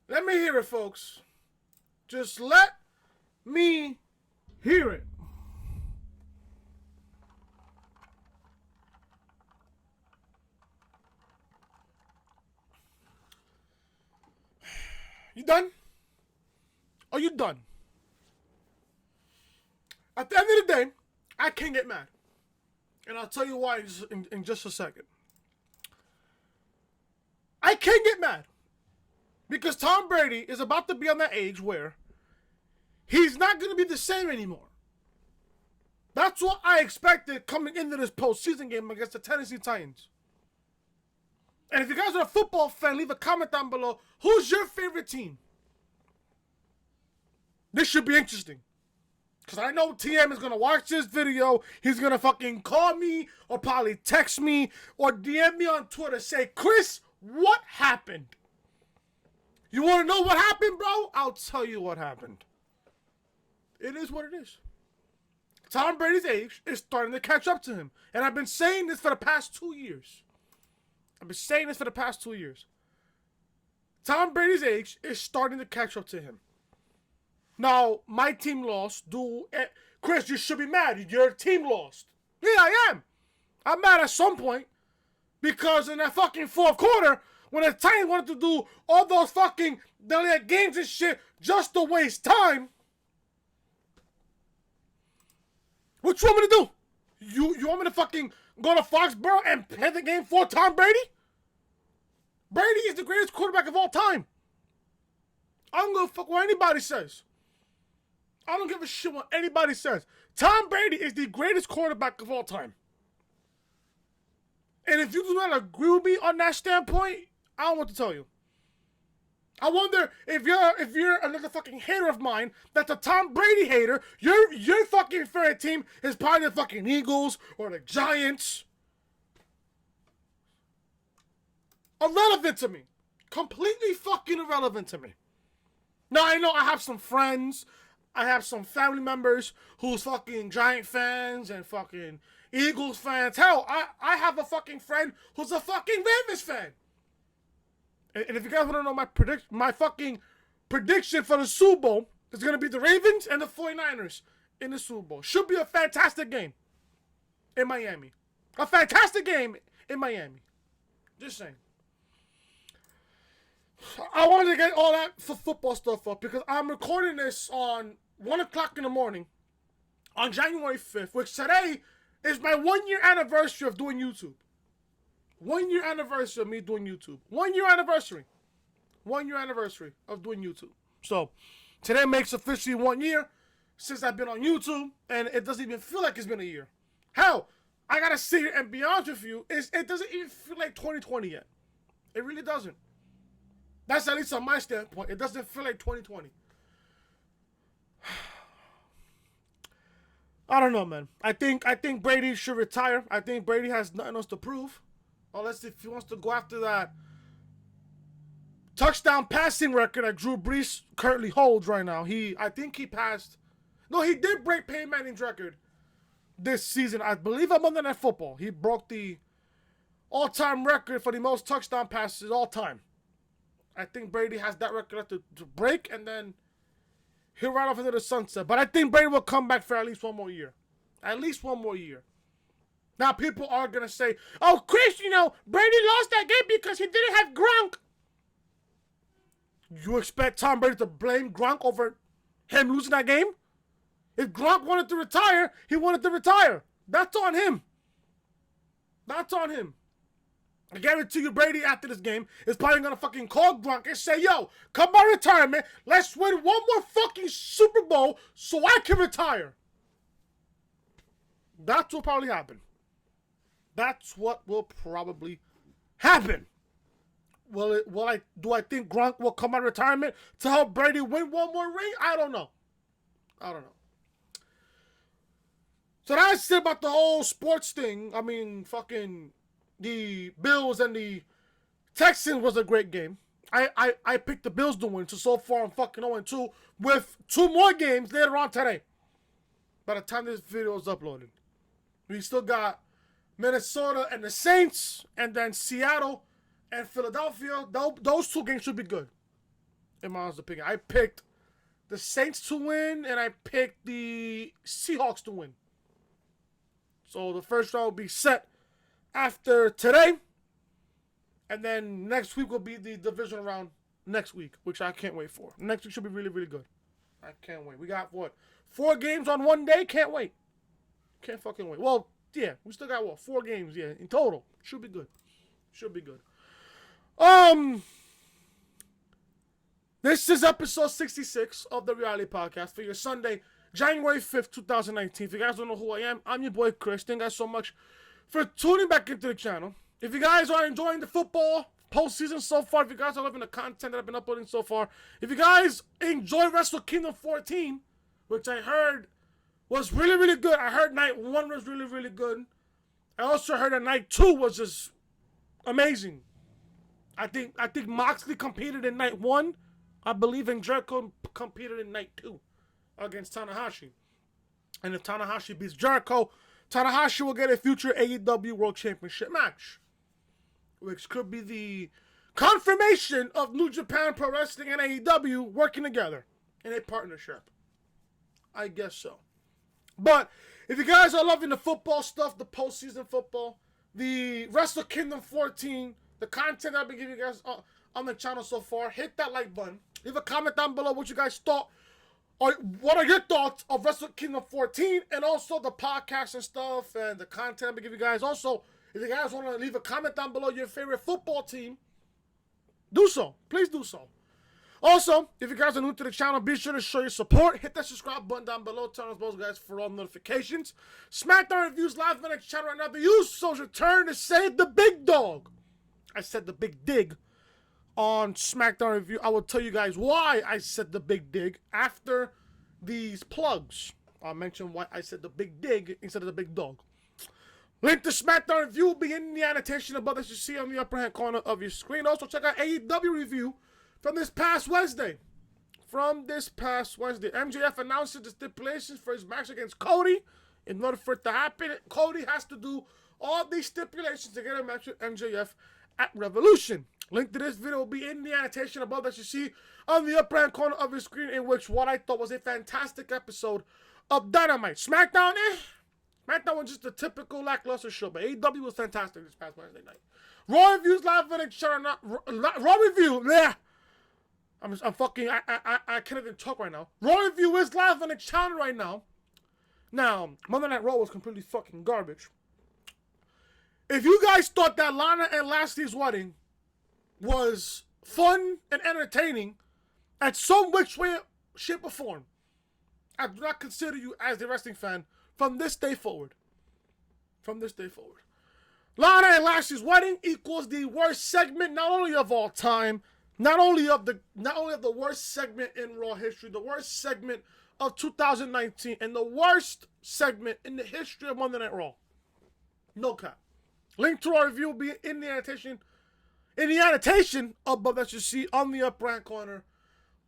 Let me hear it, folks. Just let me hear it. You done? Are you done? At the end of the day, I can't get mad. And I'll tell you why in just a second. I can't get mad. Because Tom Brady is about to be on that age where he's not going to be the same anymore. That's what I expected coming into this postseason game against the Tennessee Titans. And if you guys are a football fan, leave a comment down below. Who's your favorite team? This should be interesting. Because I know TM is going to watch this video. He's going to fucking call me or probably text me or DM me on Twitter. Say, Chris, what happened? You want to know what happened, bro? I'll tell you what happened. It is what it is. Tom Brady's age is starting to catch up to him. And I've been saying this for the past 2 years. Tom Brady's age is starting to catch up to him. Now, my team lost. Chris, you should be mad. Your team lost. Yeah, I am. I'm mad at some point. Because in that fucking fourth quarter, when the Titans wanted to do all those fucking games and shit just to waste time, what you want me to do? You want me to fucking go to Foxborough and play the game for Tom Brady? Brady is the greatest quarterback of all time. I don't give a fuck what anybody says. I don't give a shit what anybody says. Tom Brady is the greatest quarterback of all time. And if you do not agree with me on that standpoint, I don't know what to tell you. I wonder if you're another fucking hater of mine, that's a Tom Brady hater, your fucking favorite team is probably the fucking Eagles or the Giants. Irrelevant to me. Completely fucking irrelevant to me. Now I know I have some friends, I have some family members who's fucking Giant fans and fucking Eagles fans. Hell, I have a fucking friend who's a fucking Ravens fan. And if you guys want to know my fucking prediction for the Super Bowl, it's going to be the Ravens and the 49ers in the Super Bowl. Should be a fantastic game in Miami. A fantastic game in Miami. Just saying. I wanted to get all that for football stuff up because I'm recording this on 1 o'clock in the morning on January 5th, which today is my 1 year anniversary of doing YouTube. 1 year anniversary of me doing YouTube. 1 year anniversary. 1 year anniversary of doing YouTube. So, today makes officially 1 year since I've been on YouTube, and it doesn't even feel like it's been a year. Hell, I gotta sit here and be honest with you, it doesn't even feel like 2020 yet. It really doesn't. That's at least on my standpoint. It doesn't feel like 2020. I don't know, man. I think Brady should retire. I think Brady has nothing else to prove. Unless if he wants to go after that touchdown passing record that Drew Brees currently holds right now. I think he passed. No, he did break Peyton Manning's record this season. I believe on Monday Night Football. He broke the all-time record for the most touchdown passes all time. I think Brady has that record to break, and then he'll ride off into the sunset. But I think Brady will come back for at least 1 more year. At least 1 more year. Now, people are going to say, oh, Chris, Brady lost that game because he didn't have Gronk. You expect Tom Brady to blame Gronk over him losing that game? If Gronk wanted to retire, he wanted to retire. That's on him. That's on him. I guarantee you Brady after this game is probably going to fucking call Gronk and say, yo, come by retirement. Let's win 1 more fucking Super Bowl so I can retire. That's what probably happened. That's what will probably happen. Do I think Gronk will come out of retirement to help Brady win 1 more ring? I don't know. So that's it about the whole sports thing. I mean, fucking the Bills and the Texans was a great game. I picked the Bills to win, so far I'm fucking 0-2 with 2 more games later on today. By the time this video is uploaded. We still got Minnesota and the Saints, and then Seattle and Philadelphia. Those 2 games should be good. in my honest opinion. I picked the Saints to win, and I picked the Seahawks to win. So the first round will be set after today. And then next week will be the divisional round next week, which I can't wait for. Next week should be really, really good. I can't wait. We got, 4 games on one day? Can't wait. Can't fucking wait. Well, yeah, we still got, 4 games, yeah, in total. Should be good. Should be good. This is episode 66 of the Reality Podcast for your Sunday, January 5th, 2019. If you guys don't know who I am, I'm your boy Chris. Thank you guys so much for tuning back into the channel. If you guys are enjoying the football postseason so far, if you guys are loving the content that I've been uploading so far, if you guys enjoy Wrestle Kingdom 14, which I heard was really, really good. I heard night 1 was really, really good. I also heard that night 2 was just amazing. I think Moxley competed in night 1. I believe in Jericho competed in night 2 against Tanahashi. And if Tanahashi beats Jericho, Tanahashi will get a future AEW World Championship match, which could be the confirmation of New Japan Pro Wrestling and AEW working together in a partnership. I guess so. But if you guys are loving the football stuff, the postseason football, the Wrestle Kingdom 14, the content I've been giving you guys on the channel so far, hit that like button. Leave a comment down below what you guys thought, or what are your thoughts of Wrestle Kingdom 14, and also the podcast and stuff, and the content I've been giving you guys. Also, if you guys want to leave a comment down below your favorite football team, do so. Please do so. Also, if you guys are new to the channel, be sure to show your support. Hit that subscribe button down below. Turn on those guys for all notifications. SmackDown Reviews live on the channel right now. The Usos return to save the big dog. I said the big dig on SmackDown Review. I will tell you guys why I said the big dig after these plugs. I'll mention why I said the big dig instead of the big dog. Link to SmackDown Review will be in the annotation above that you see on the upper hand corner of your screen. Also, check out AEW Review from this past Wednesday. MJF announces the stipulations for his match against Cody. In order for it to happen, Cody has to do all these stipulations to get a match with MJF at Revolution. Link to this video will be in the annotation above that you see on the upper hand corner of your screen, in which what I thought was a fantastic episode of Dynamite. SmackDown, SmackDown was just a typical lackluster show, but AEW was fantastic this past Wednesday night. Raw Reviews live on the channel. Raw Review, yeah. I can't even talk right now. Raw Review is live on the channel right now. Now, Monday Night Raw was completely fucking garbage. If you guys thought that Lana and Lashley's wedding was fun and entertaining at some which way, shape, or form, I do not consider you as a wrestling fan from this day forward. From this day forward. Lana and Lashley's wedding equals the worst segment not only of all time, not only of the worst segment in Raw history, the worst segment of 2019, and the worst segment in the history of Monday Night Raw. No cap. Link to our review will be in the annotation above that you see on the upper right corner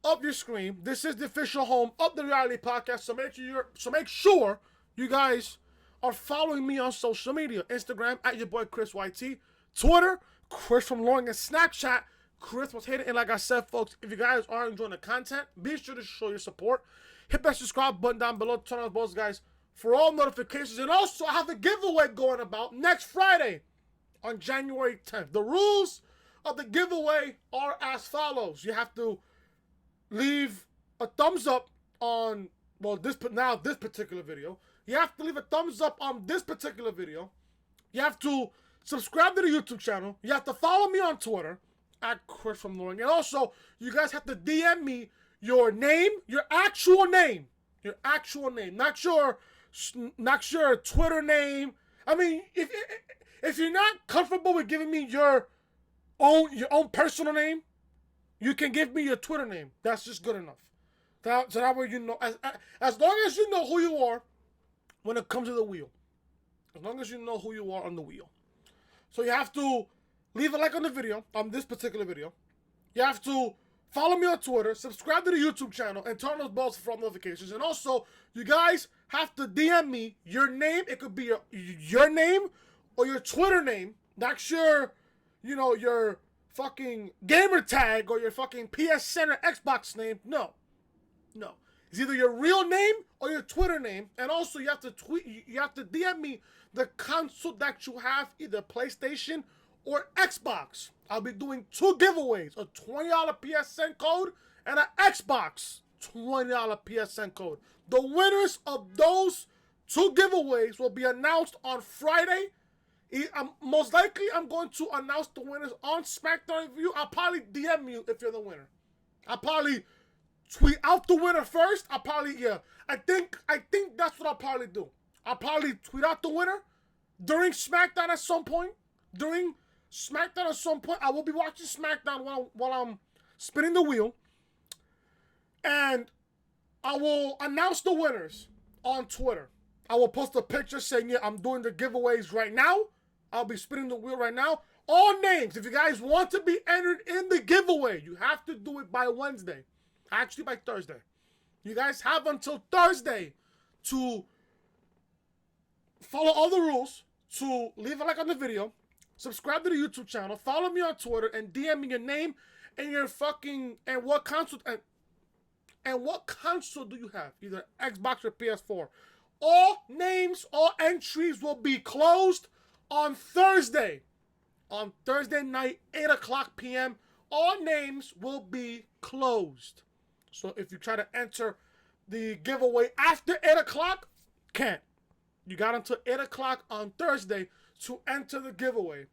of your screen. This is the official home of the Reality Podcast, so make sure you guys are following me on social media. Instagram at your boy Chris YT, Twitter Chris from Loring, and Snapchat Chris was hitting. And like I said, folks, if you guys are enjoying the content, be sure to show your support. Hit that subscribe button down below. Turn on those guys for all notifications. And also, I have a giveaway going about next Friday on January 10th. The rules of the giveaway are as follows. You have to leave a thumbs up on, this particular video. You have to leave a thumbs up on this particular video. You have to subscribe to the YouTube channel. You have to follow me on Twitter at Chris from Loring. And also, you guys have to DM me your name, your actual name, not your Twitter name. I mean, if you're not comfortable with giving me your own personal name, you can give me your Twitter name. That's just good enough. So that way you know, as long as you know who you are when it comes to the wheel. As long as you know who you are on the wheel. So you have to leave a like on the video, on this particular video. You have to follow me on Twitter, subscribe to the YouTube channel, and turn on those bells for all notifications. And also, you guys have to DM me your name. It could be your name or your Twitter name. Not sure, your fucking gamer tag or your fucking PSN or Xbox name. No. It's either your real name or your Twitter name. And also you have to DM me the console that you have, either PlayStation or Xbox. I'll be doing 2 giveaways, a $20 PSN code and an Xbox $20 PSN code. The winners of those 2 giveaways will be announced on Friday. Most likely, I'm going to announce the winners on SmackDown Review. I'll probably DM you if you're the winner. I'll probably tweet out the winner first. I think that's what I'll probably do. I'll probably tweet out the winner during SmackDown at some point. I will be watching SmackDown while I'm spinning the wheel. And I will announce the winners on Twitter. I will post a picture saying, yeah, I'm doing the giveaways right now. I'll be spinning the wheel right now. All names, if you guys want to be entered in the giveaway, you have to do it by Wednesday. Actually, by Thursday. You guys have until Thursday to follow all the rules, to leave a like on the video, subscribe to the YouTube channel, follow me on Twitter, and DM me your name and your and what console do you have? Either Xbox or PS4. All names, all entries will be closed on Thursday. On Thursday night, 8 o'clock p.m., all names will be closed. So if you try to enter the giveaway after 8 o'clock, can't. You got until 8 o'clock on Thursday to enter the giveaway.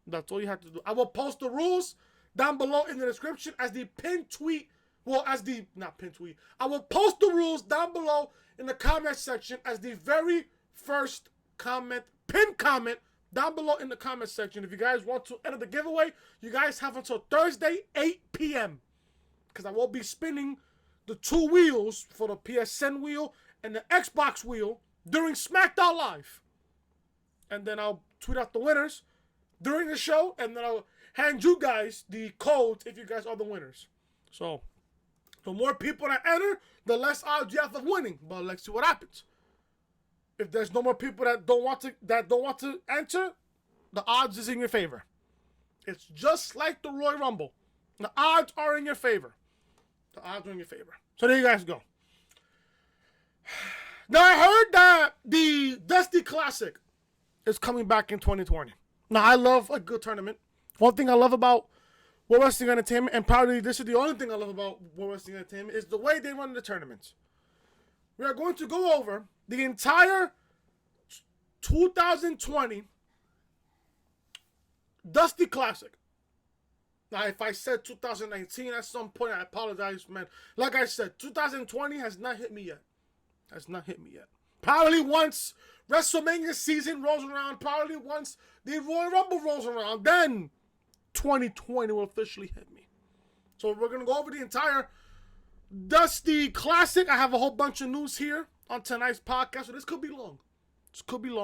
That's all you have to do. I will post the rules down below in the description as the pinned tweet. I will post the rules down below in the comment section as the very first pinned comment down below in the comment section. If you guys want to enter the giveaway, you guys have until Thursday, 8 p.m. Because I will be spinning the 2 wheels for the PSN wheel and the Xbox wheel during SmackDown Live. And then I'll tweet out the winners during the show, and then I'll hand you guys the codes if you guys are the winners. So the more people that enter, the less odds you have of winning. But let's see what happens. If there's no more people that don't want to enter, the odds is in your favor. It's just like the Royal Rumble. The odds are in your favor. So there you guys go. Now I heard that the Dusty Classic is coming back in 2020. Now I love a good tournament. One thing I love about World Wrestling Entertainment, and probably this is the only thing I love about World Wrestling Entertainment, is the way they run the tournaments. We are going to go over the entire 2020 Dusty Classic. Now, if I said 2019 at some point, I apologize, man. Like I said, 2020 has not hit me yet. Probably once WrestleMania season rolls around, probably once the Royal Rumble rolls around, then 2020 will officially hit me. So we're going to go over the entire Dusty Classic. I have a whole bunch of news here on tonight's podcast, so this could be long.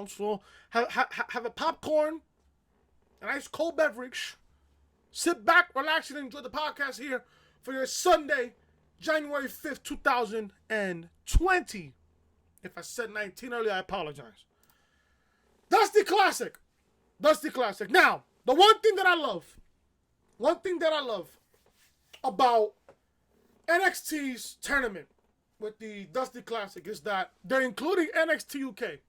So have a popcorn, a nice cold beverage. Sit back, relax, and enjoy the podcast here for your Sunday, January 5th, 2020. If I said 19 earlier, I apologize. Dusty Classic. Now, the one thing that I love about NXT's tournament with the Dusty Classic is that they're including NXT UK.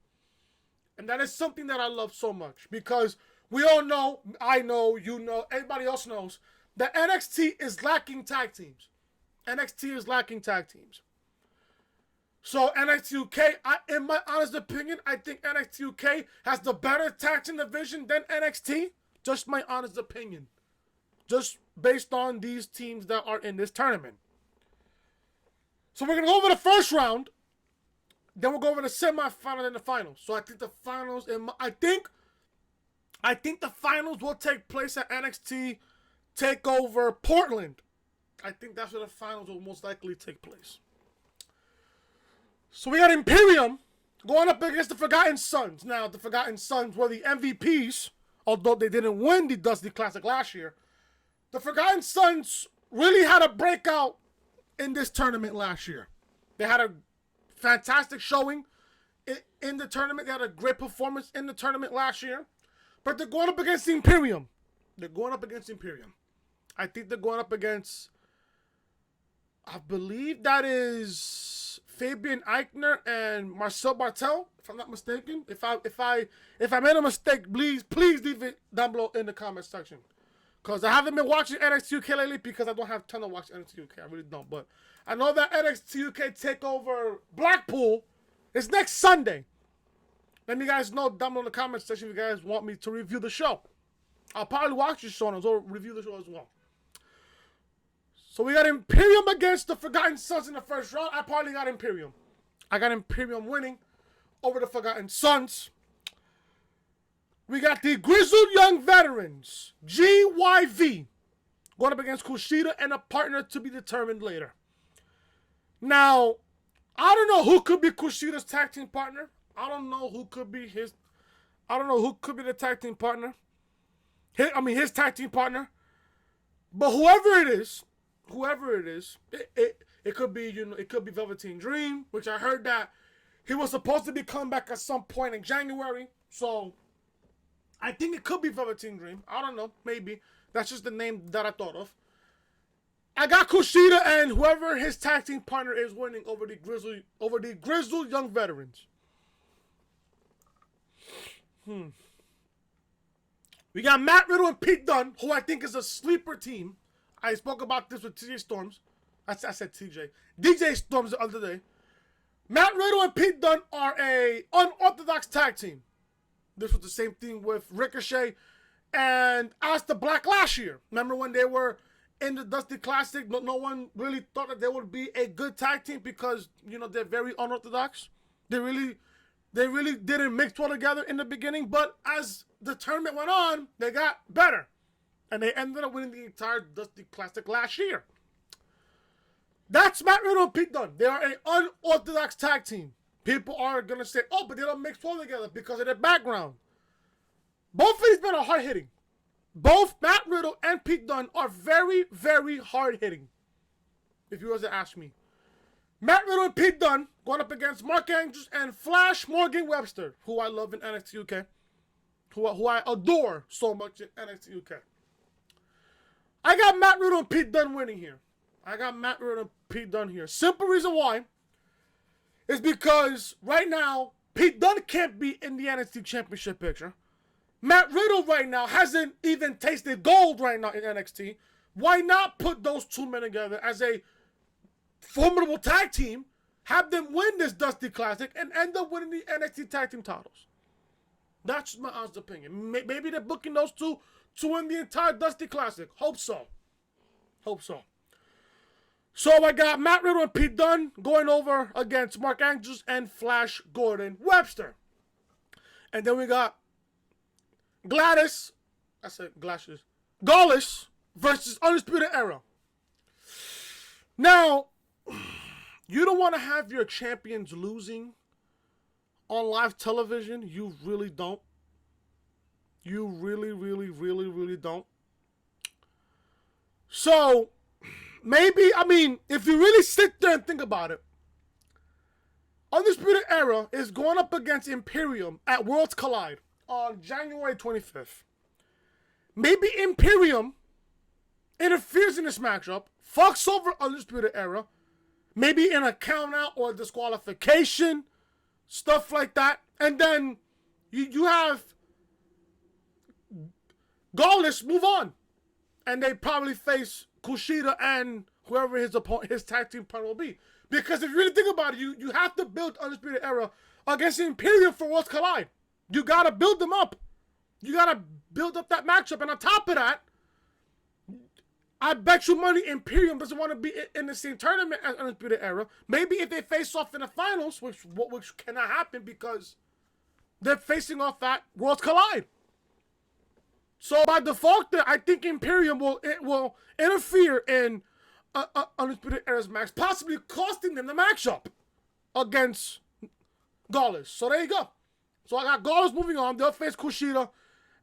And that is something that I love so much because we all know, I know, you know, everybody else knows that NXT is lacking tag teams. So NXT UK, in my honest opinion, I think NXT UK has the better tag team division than NXT. Just my honest opinion. Just based on these teams that are in this tournament. So we're going to go over the first round. Then we'll go over the semifinal and the finals. So I think the finals, I think the finals will take place at NXT TakeOver Portland. I think that's where the finals will most likely take place. So we got Imperium going up against the Forgotten Sons. Now, the Forgotten Sons were the MVPs, although they didn't win the Dusty Classic last year. The Forgotten Sons really had a breakout in this tournament last year. They had a fantastic showing in the tournament. They had a great performance in the tournament last year. But they're going up against the Imperium. They're going up against Imperium. I think they're going up against, I believe that is Fabian Eichner and Marcel Bartel, if I'm not mistaken. If I made a mistake, please leave it down below in the comment section. Because I haven't been watching NXT UK lately because I don't have time to watch NXT UK. I really don't. But I know that NXT UK TakeOver Blackpool is next Sunday. Let me guys know down below in the comment section if you guys want me to review the show. I'll probably watch the show and I'll review the show as well. So we got Imperium against the Forgotten Sons in the first round. I probably got Imperium. I got Imperium winning over the Forgotten Sons. We got the Grizzled Young Veterans, GYV, going up against Kushida and a partner to be determined later. Now, I don't know who could be Kushida's tag team partner. I don't know who could be the tag team partner. His tag team partner. But whoever it is, it could be, it could be Velveteen Dream, which I heard that he was supposed to be coming back at some point in January. So I think it could be Velveteen Dream. I don't know, maybe. That's just the name that I thought of. I got Kushida and whoever his tag team partner is winning over the Grizzled Young Veterans. We got Matt Riddle and Pete Dunne, who I think is a sleeper team. I spoke about this with TJ Storms. I said TJ. DJ Storms the other day. Matt Riddle and Pete Dunne are a unorthodox tag team. This was the same thing with Ricochet and Aleister Black last year. Remember when they were in the Dusty Classic? No one really thought that they would be a good tag team because, they're very unorthodox. They really didn't mix well together in the beginning, but as the tournament went on, they got better. And they ended up winning the entire Dusty Classic last year. That's Matt Riddle and Pete Dunne. They are an unorthodox tag team. People are going to say, oh, but they don't mix well together because of their background. Both of these men are hard-hitting. Both Matt Riddle and Pete Dunne are very, very hard-hitting, if you were to ask me. Matt Riddle and Pete Dunne going up against Mark Andrews and Flash Morgan Webster, who I love in NXT UK, who I adore so much in NXT UK. I got Matt Riddle and Pete Dunne winning here. Simple reason why is because right now, Pete Dunne can't be in the NXT Championship picture. Matt Riddle right now hasn't even tasted gold right now in NXT. Why not put those two men together as a formidable tag team, have them win this Dusty Classic, and end up winning the NXT Tag Team titles? That's my honest opinion. Maybe they're booking those two to win the entire Dusty Classic. Hope so. So I got Matt Riddle and Pete Dunne going over against Mark Andrews and Flash Gordon Webster. And then we got Gladys versus Undisputed Era. Now, you don't want to have your champions losing on live television. You really don't. You really, really, really, really don't. So, maybe, if you really sit there and think about it, Undisputed Era is going up against Imperium at Worlds Collide on January 25th. Maybe Imperium interferes in this matchup, fucks over Undisputed Era, maybe in a count out or disqualification, stuff like that. And then you have Gaulish move on. And they probably face Kushida and whoever his tag team partner will be. Because if you really think about it, you have to build Undisputed Era against Imperium for Worlds Collide. You got to build them up. You got to build up that matchup. And on top of that, I bet you money Imperium doesn't want to be in the same tournament as Undisputed Era. Maybe if they face off in the finals, which cannot happen because they're facing off at Worlds Collide. So by default, I think Imperium will interfere in Undisputed Era's match, possibly costing them the matchup against Gaulish. So there you go. So I got Gaulish moving on. They'll face Kushida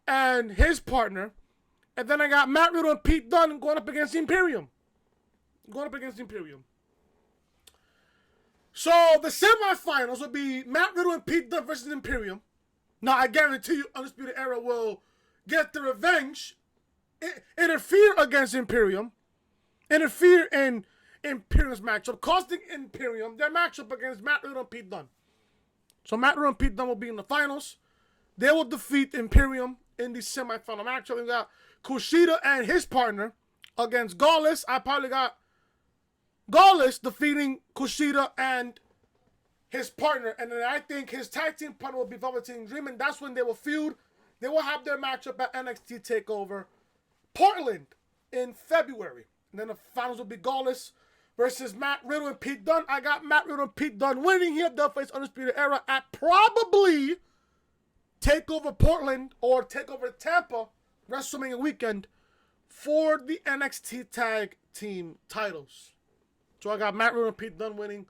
and his partner. And then I got Matt Riddle and Pete Dunne going up against Imperium. So the semifinals will be Matt Riddle and Pete Dunne versus Imperium. Now I guarantee you Undisputed Era will get the revenge, interfere against Imperium, interfere in Imperium's matchup, costing Imperium their matchup against Matt Riddle and Pete Dunne. So Matt Riddle and Pete Dunne will be in the finals. They will defeat Imperium in the semifinal matchup. We got Kushida and his partner against Gaulless. I probably got Gaulless defeating Kushida and his partner. And then I think his tag team partner will be Velveteen Dream. And that's when they will feud. They will have their matchup at NXT TakeOver Portland in February. And then the finals will be Gaulless versus Matt Riddle and Pete Dunne. I got Matt Riddle and Pete Dunne winning here. They'll face Undisputed Era at probably TakeOver Portland or TakeOver Tampa WrestleMania weekend for the NXT Tag Team titles. So I got Matt Riddle and Pete Dunne winning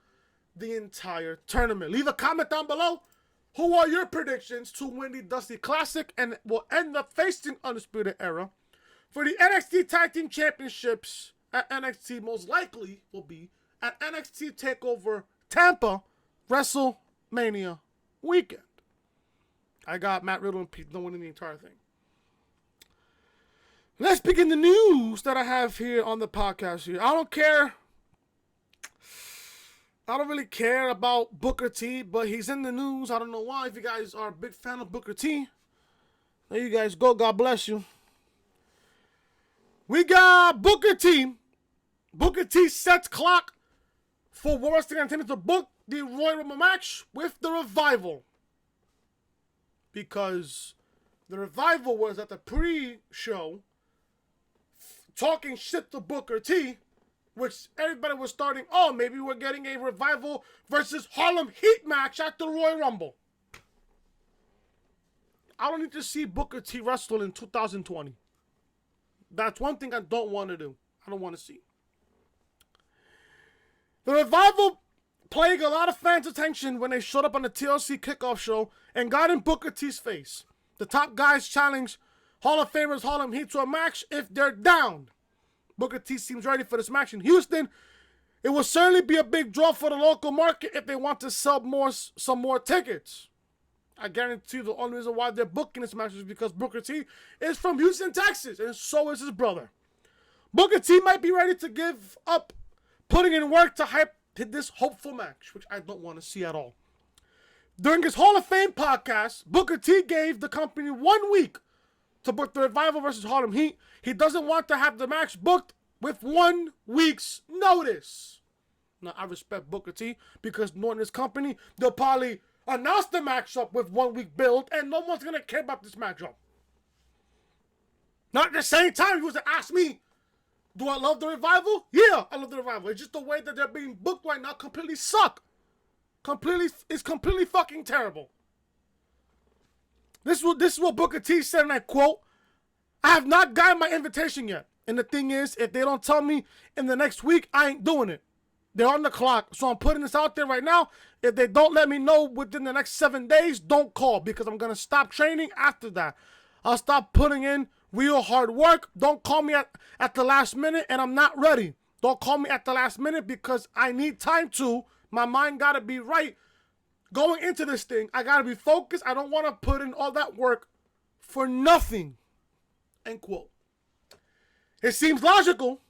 the entire tournament. Leave a comment down below. Who are your predictions to win the Dusty Classic and will end up facing Undisputed Era for the NXT Tag Team Championships at NXT? Most likely will be at NXT TakeOver Tampa WrestleMania weekend. I got Matt Riddle and Pete Dunne winning the entire thing. Let's begin the news that I have here on the podcast here. I don't really care about Booker T, but he's in the news. I don't know why. If you guys are a big fan of Booker T, there you guys go. God bless you. We got Booker T. Booker T sets clock for World Wrestling Entertainment to book the Royal Rumble match with the Revival. Because the Revival was at the pre-show talking shit to Booker T, which everybody was starting, oh, maybe we're getting a Revival versus Harlem Heat match at the Royal Rumble. I don't need to see Booker T wrestle in 2020. That's one thing I don't want to do. I don't want to see. The Revival playing a lot of fans' attention when they showed up on the TLC kickoff show and got in Booker T's face. The top guys challenge Hall of Famers Harlem Heat to a match if they're down. Booker T seems ready for this match in Houston. It will certainly be a big draw for the local market if they want to sell some more tickets. I guarantee you the only reason why they're booking this match is because Booker T is from Houston, Texas, and so is his brother. Booker T might be ready to give up putting in work to hype this hopeful match, which I don't want to see at all. During his Hall of Fame podcast, Booker T gave the company 1 week to book the Revival versus Harlem Heat. He doesn't want to have the match booked with 1 week's notice. Now, I respect Booker T because knowing his company, they'll probably announce the matchup with 1 week build and no one's going to care about this matchup. Not at the same time, he was to ask me, do I love the Revival? Yeah, I love the Revival. It's just the way that they're being booked right now completely suck. It's completely fucking terrible. This is what Booker T said, and I quote, I have not gotten my invitation yet. And the thing is, if they don't tell me in the next week, I ain't doing it. They're on the clock. So I'm putting this out there right now. If they don't let me know within the next 7 days, don't call because I'm going to stop training after that. I'll stop putting in real hard work. Don't call me at the last minute and I'm not ready. Don't call me at the last minute because I need time to. My mind got to be right. Going into this thing, I got to be focused. I don't want to put in all that work for nothing. End quote. It seems logical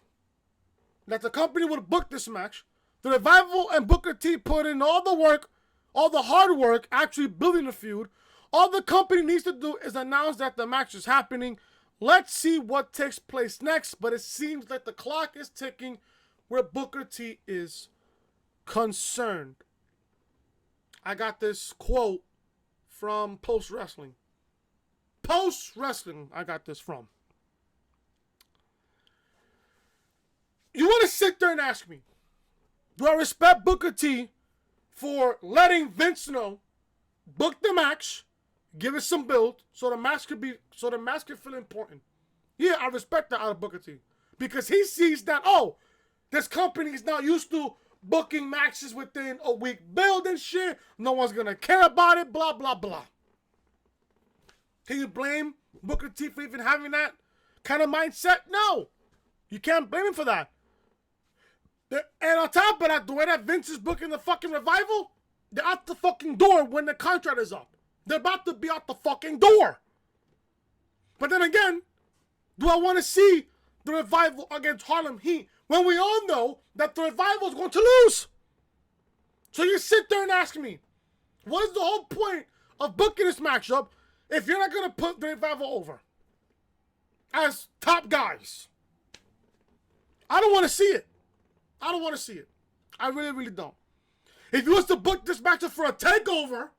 that the company would book this match. The Revival and Booker T put in all the work, all the hard work, actually building the feud. All the company needs to do is announce that the match is happening. Let's see what takes place next. But it seems like the clock is ticking where Booker T is concerned. I got this quote from Post Wrestling. Post Wrestling, I got this from. You want to sit there and ask me, do I respect Booker T for letting Vince know, book the match, give it some build, so the match could feel important? Yeah, I respect that out of Booker T. Because he sees that, oh, this company is not used to booking matches within a week build and shit. No one's going to care about it, blah, blah, blah. Can you blame Booker T for even having that kind of mindset? No. You can't blame him for that. And on top of that, the way that Vince is booking the fucking Revival, they're out the fucking door when the contract is up. They're about to be out the fucking door. But then again, do I want to see the Revival against Harlem Heat when we all know that the Revival is going to lose? So you sit there and ask me, what is the whole point of booking this matchup if you're not going to put the Revival over as top guys? I don't want to see it. I don't want to see it. I really, really don't. If you was to book this matchup for a takeover,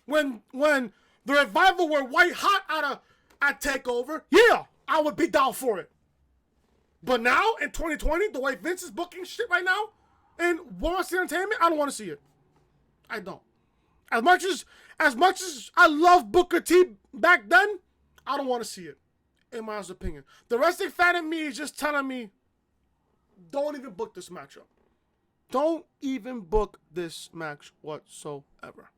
when the Revival were white hot at takeover, yeah, I would be down for it. But now, in 2020, the way Vince is booking shit right now, in World Wrestling Entertainment, I don't want to see it. I don't. As much as I love Booker T back then, I don't want to see it, in my honest opinion. The wrestling fan in me is just telling me, don't even book this matchup. Don't even book this match whatsoever.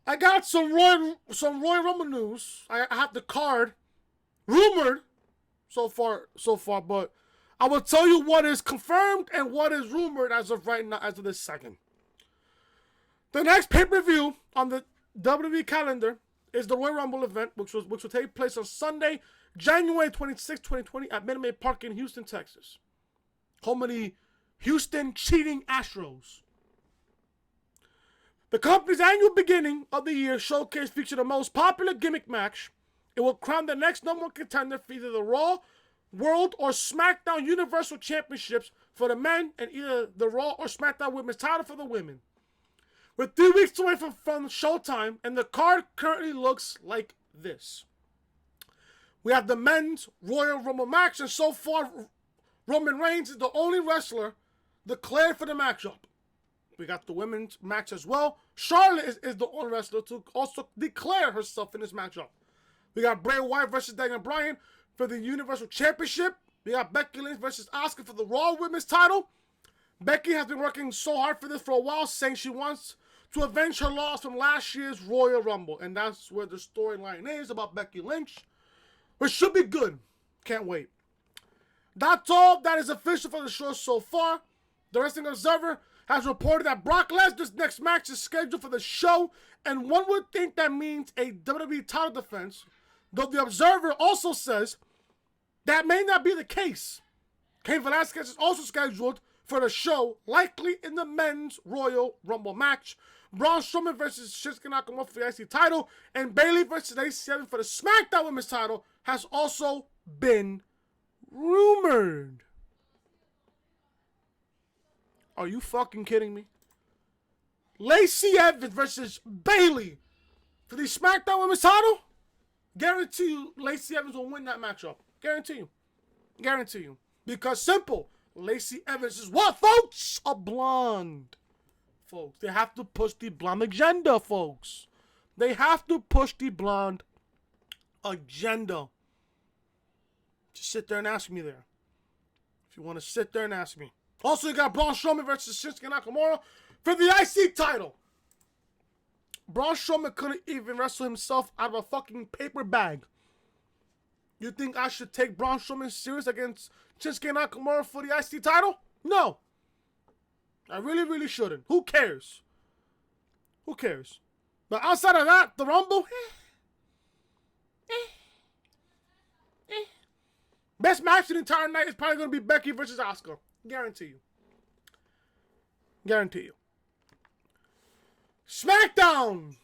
I got some Royal Rumble news. I have the card rumored so far, but I will tell you what is confirmed and what is rumored as of right now, as of this second. The next pay-per-view on the WWE calendar is the Royal Rumble event, which will take place on Sunday, January 26, 2020 at Minute Maid Park in Houston, Texas. Home of the Houston Cheating Astros. The company's annual beginning of the year showcase featured the most popular gimmick match. It will crown the next number one contender for either the Raw, World, or SmackDown Universal Championships for the men and either the Raw or SmackDown Women's title for the women. We're 3 weeks away from showtime, and the card currently looks like this. We have the men's Royal Rumble match, and so far, Roman Reigns is the only wrestler declared for the matchup. We got the women's match as well. Charlotte is the only wrestler to also declare herself in this matchup. We got Bray Wyatt versus Daniel Bryan for the Universal Championship. We got Becky Lynch versus Asuka for the Raw Women's title. Becky has been working so hard for this for a while, saying she wants to avenge her loss from last year's Royal Rumble. And that's where the storyline is about Becky Lynch, which should be good. Can't wait. That's all that is official for the show so far. The Wrestling Observer has reported that Brock Lesnar's next match is scheduled for the show, and one would think that means a WWE title defense, though the Observer also says that may not be the case. Cain Velasquez is also scheduled for the show, likely in the men's Royal Rumble match. Braun Strowman versus Shinsuke Nakamura for the IC title, and Bayley versus Lacey Evans for the SmackDown Women's title has also been rumored. Are you fucking kidding me? Lacey Evans versus Bayley for the SmackDown Women's title? Guarantee you Lacey Evans will win that matchup. Guarantee you. Guarantee you. Because simple. Lacey Evans is what, folks? A blonde. Folks, they have to push the blonde agenda, folks. They have to push the blonde agenda. Just sit there and ask me there. If you want to sit there and ask me. Also, you got Braun Strowman versus Shinsuke Nakamura for the IC title. Braun Strowman couldn't even wrestle himself out of a fucking paper bag. You think I should take Braun Strowman serious against Shinsuke Nakamura for the IC title? No. I really, really shouldn't. Who cares? Who cares? But outside of that, the Rumble, best match of the entire night is probably going to be Becky versus Asuka. Guarantee you. Guarantee you. SmackDown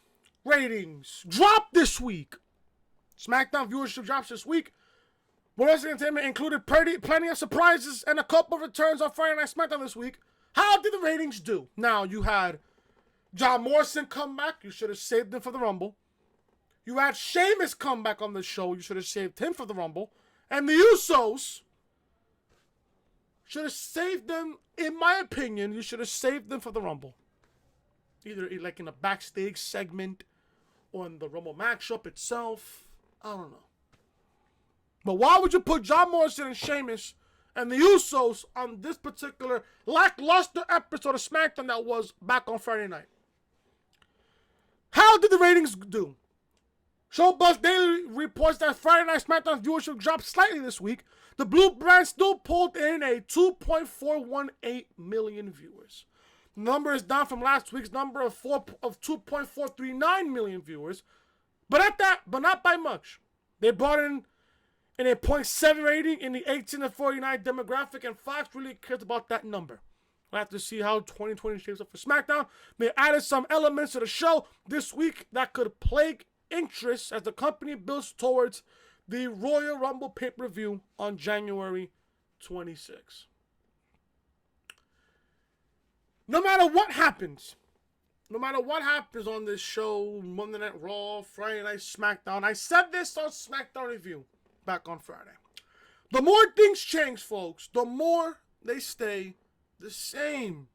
ratings dropped this week. SmackDown viewership drops this week. World Wrestling Entertainment included plenty of surprises and a couple of returns on Friday Night SmackDown this week. How did the ratings do? Now, you had John Morrison come back. You should have saved him for the Rumble. You had Sheamus come back on the show. You should have saved him for the Rumble. And the Usos should have saved them, in my opinion, you should have saved them for the Rumble. Either like in a backstage segment or in the Rumble matchup itself. I don't know. But why would you put John Morrison and Sheamus and the Usos on this particular lackluster episode of SmackDown that was back on Friday night? How did the ratings do? Showbuzz Daily reports that Friday Night SmackDown viewership dropped slightly this week. The Blue brand still pulled in a 2.418 million viewers. The number is down from last week's number of 2.439 million viewers. But not by much. They brought in a 0.7 rating in the 18 to 49 demographic, and Fox really cares about that number. We'll have to see how 2020 shapes up for SmackDown. They added some elements to the show this week that could plague interest as the company builds towards the Royal Rumble pay-per-view on January 26. No matter what happens on this show, Monday Night Raw, Friday Night SmackDown, I said this on SmackDown Review back on Friday. The more things change, folks, the more they stay the same.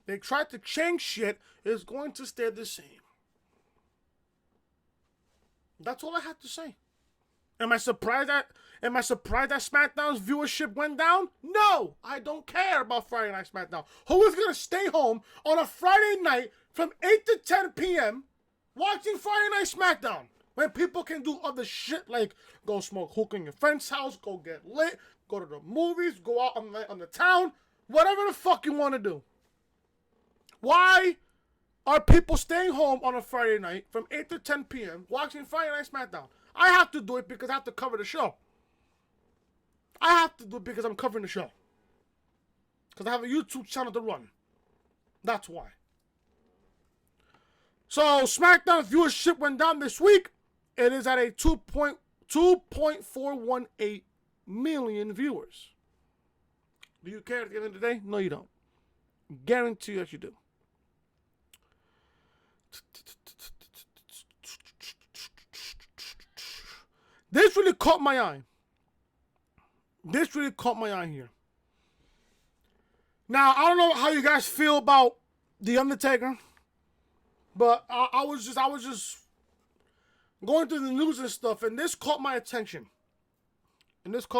They try to change shit, it's going to stay the same. That's all I have to say. Am I surprised that SmackDown's viewership went down? No, I don't care about Friday Night SmackDown. Who is gonna stay home on a Friday night from 8 to 10 p.m. watching Friday Night SmackDown when people can do other shit like go smoke hookah in your friend's house, go get lit, go to the movies, go out on the town, whatever the fuck you want to do. Why are people staying home on a Friday night from 8 to 10 p.m. watching Friday Night SmackDown? I have to do it because I have to cover the show. I have to do it because I'm covering the show. Because I have a YouTube channel to run. That's why. So, SmackDown viewership went down this week. It is at a 2.418 million viewers. Do you care at the end of the day? No, you don't. Guarantee that you do. This really caught my eye. Here. Now, I don't know how you guys feel about The Undertaker, but I was just going through the news and stuff, and this caught my attention. NXT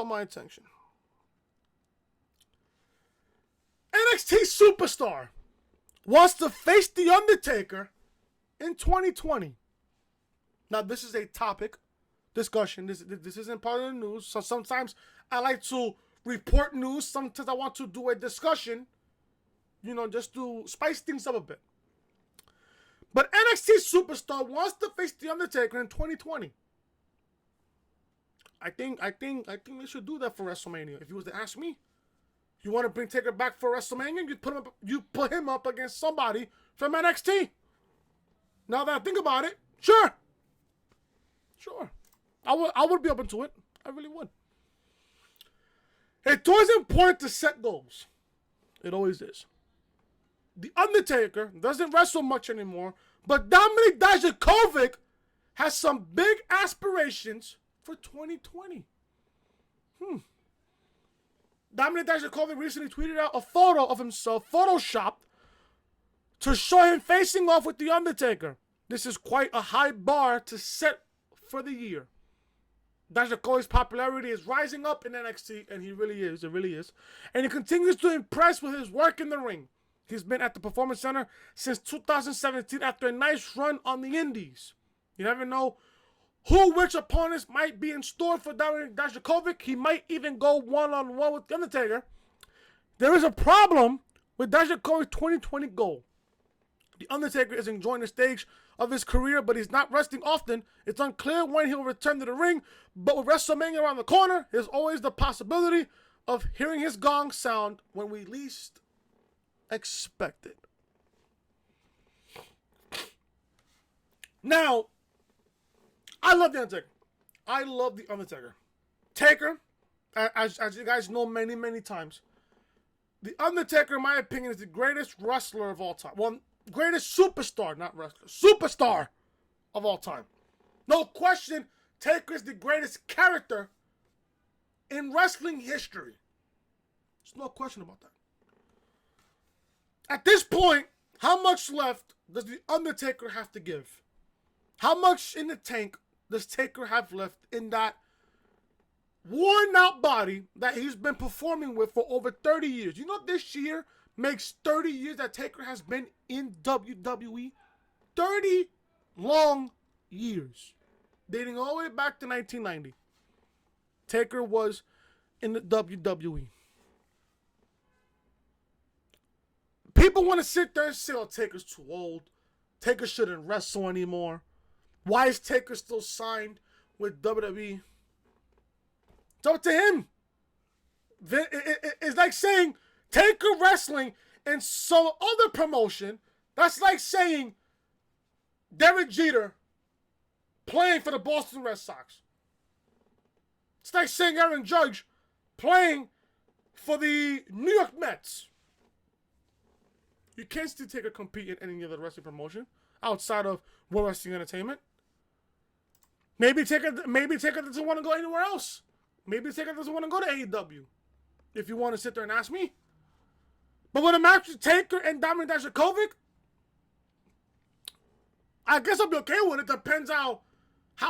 Superstar wants to face The Undertaker in 2020. Now, this is a topic discussion. This isn't part of the news. So sometimes I like to report news. Sometimes I want to do a discussion, just to spice things up a bit. But NXT Superstar wants to face The Undertaker in 2020. I think they should do that for WrestleMania. If you was to ask me, you want to bring Taker back for WrestleMania, you put him up against somebody from NXT. Now that I think about it, sure. I would be open to it. I really would. It's always important to set goals. It always is. The Undertaker doesn't wrestle much anymore, but Dominik Dijakovic has some big aspirations for 2020. Dominik Dijakovic recently tweeted out a photo of himself, photoshopped, to show him facing off with The Undertaker. This is quite a high bar to set for the year. Dijakovic's popularity is rising up in NXT, and it really is. And he continues to impress with his work in the ring. He's been at the Performance Center since 2017 after a nice run on the Indies. You never know which opponents might be in store for Dominik Dijakovic. He might even go one-on-one with The Undertaker. There is a problem with Dijakovic's 2020 goal. The Undertaker is enjoying the stage of his career, but he's not resting often. It's unclear when he'll return to the ring, but with WrestleMania around the corner, there's always the possibility of hearing his gong sound when we least expect it. Now, I love The Undertaker. Taker, as you guys know many, many times, The Undertaker, in my opinion, is the greatest wrestler of all time. Well, greatest superstar, not wrestler. Superstar of all time. No question, Taker is the greatest character in wrestling history. There's no question about that. At this point, how much left does The Undertaker have to give? How much in the tank does Taker have left in that worn out body that he's been performing with for over 30 years? You know, this year makes 30 years that Taker has been in WWE. 30 long years. Dating all the way back to 1990. Taker was in the WWE. People want to sit there and say, oh, Taker's too old. Taker shouldn't wrestle anymore. Why is Taker still signed with WWE? It's up to him. It's like saying Taker wrestling and some other promotion. That's like saying Derek Jeter playing for the Boston Red Sox. It's like saying Aaron Judge playing for the New York Mets. You can't still Taker compete in any other wrestling promotion outside of World Wrestling Entertainment. Maybe Taker doesn't want to go anywhere else. Maybe Taker doesn't want to go to AEW. If you want to sit there and ask me. But with a match with Taker and Dominik Dijakovic, I guess I'll be okay with it. Depends how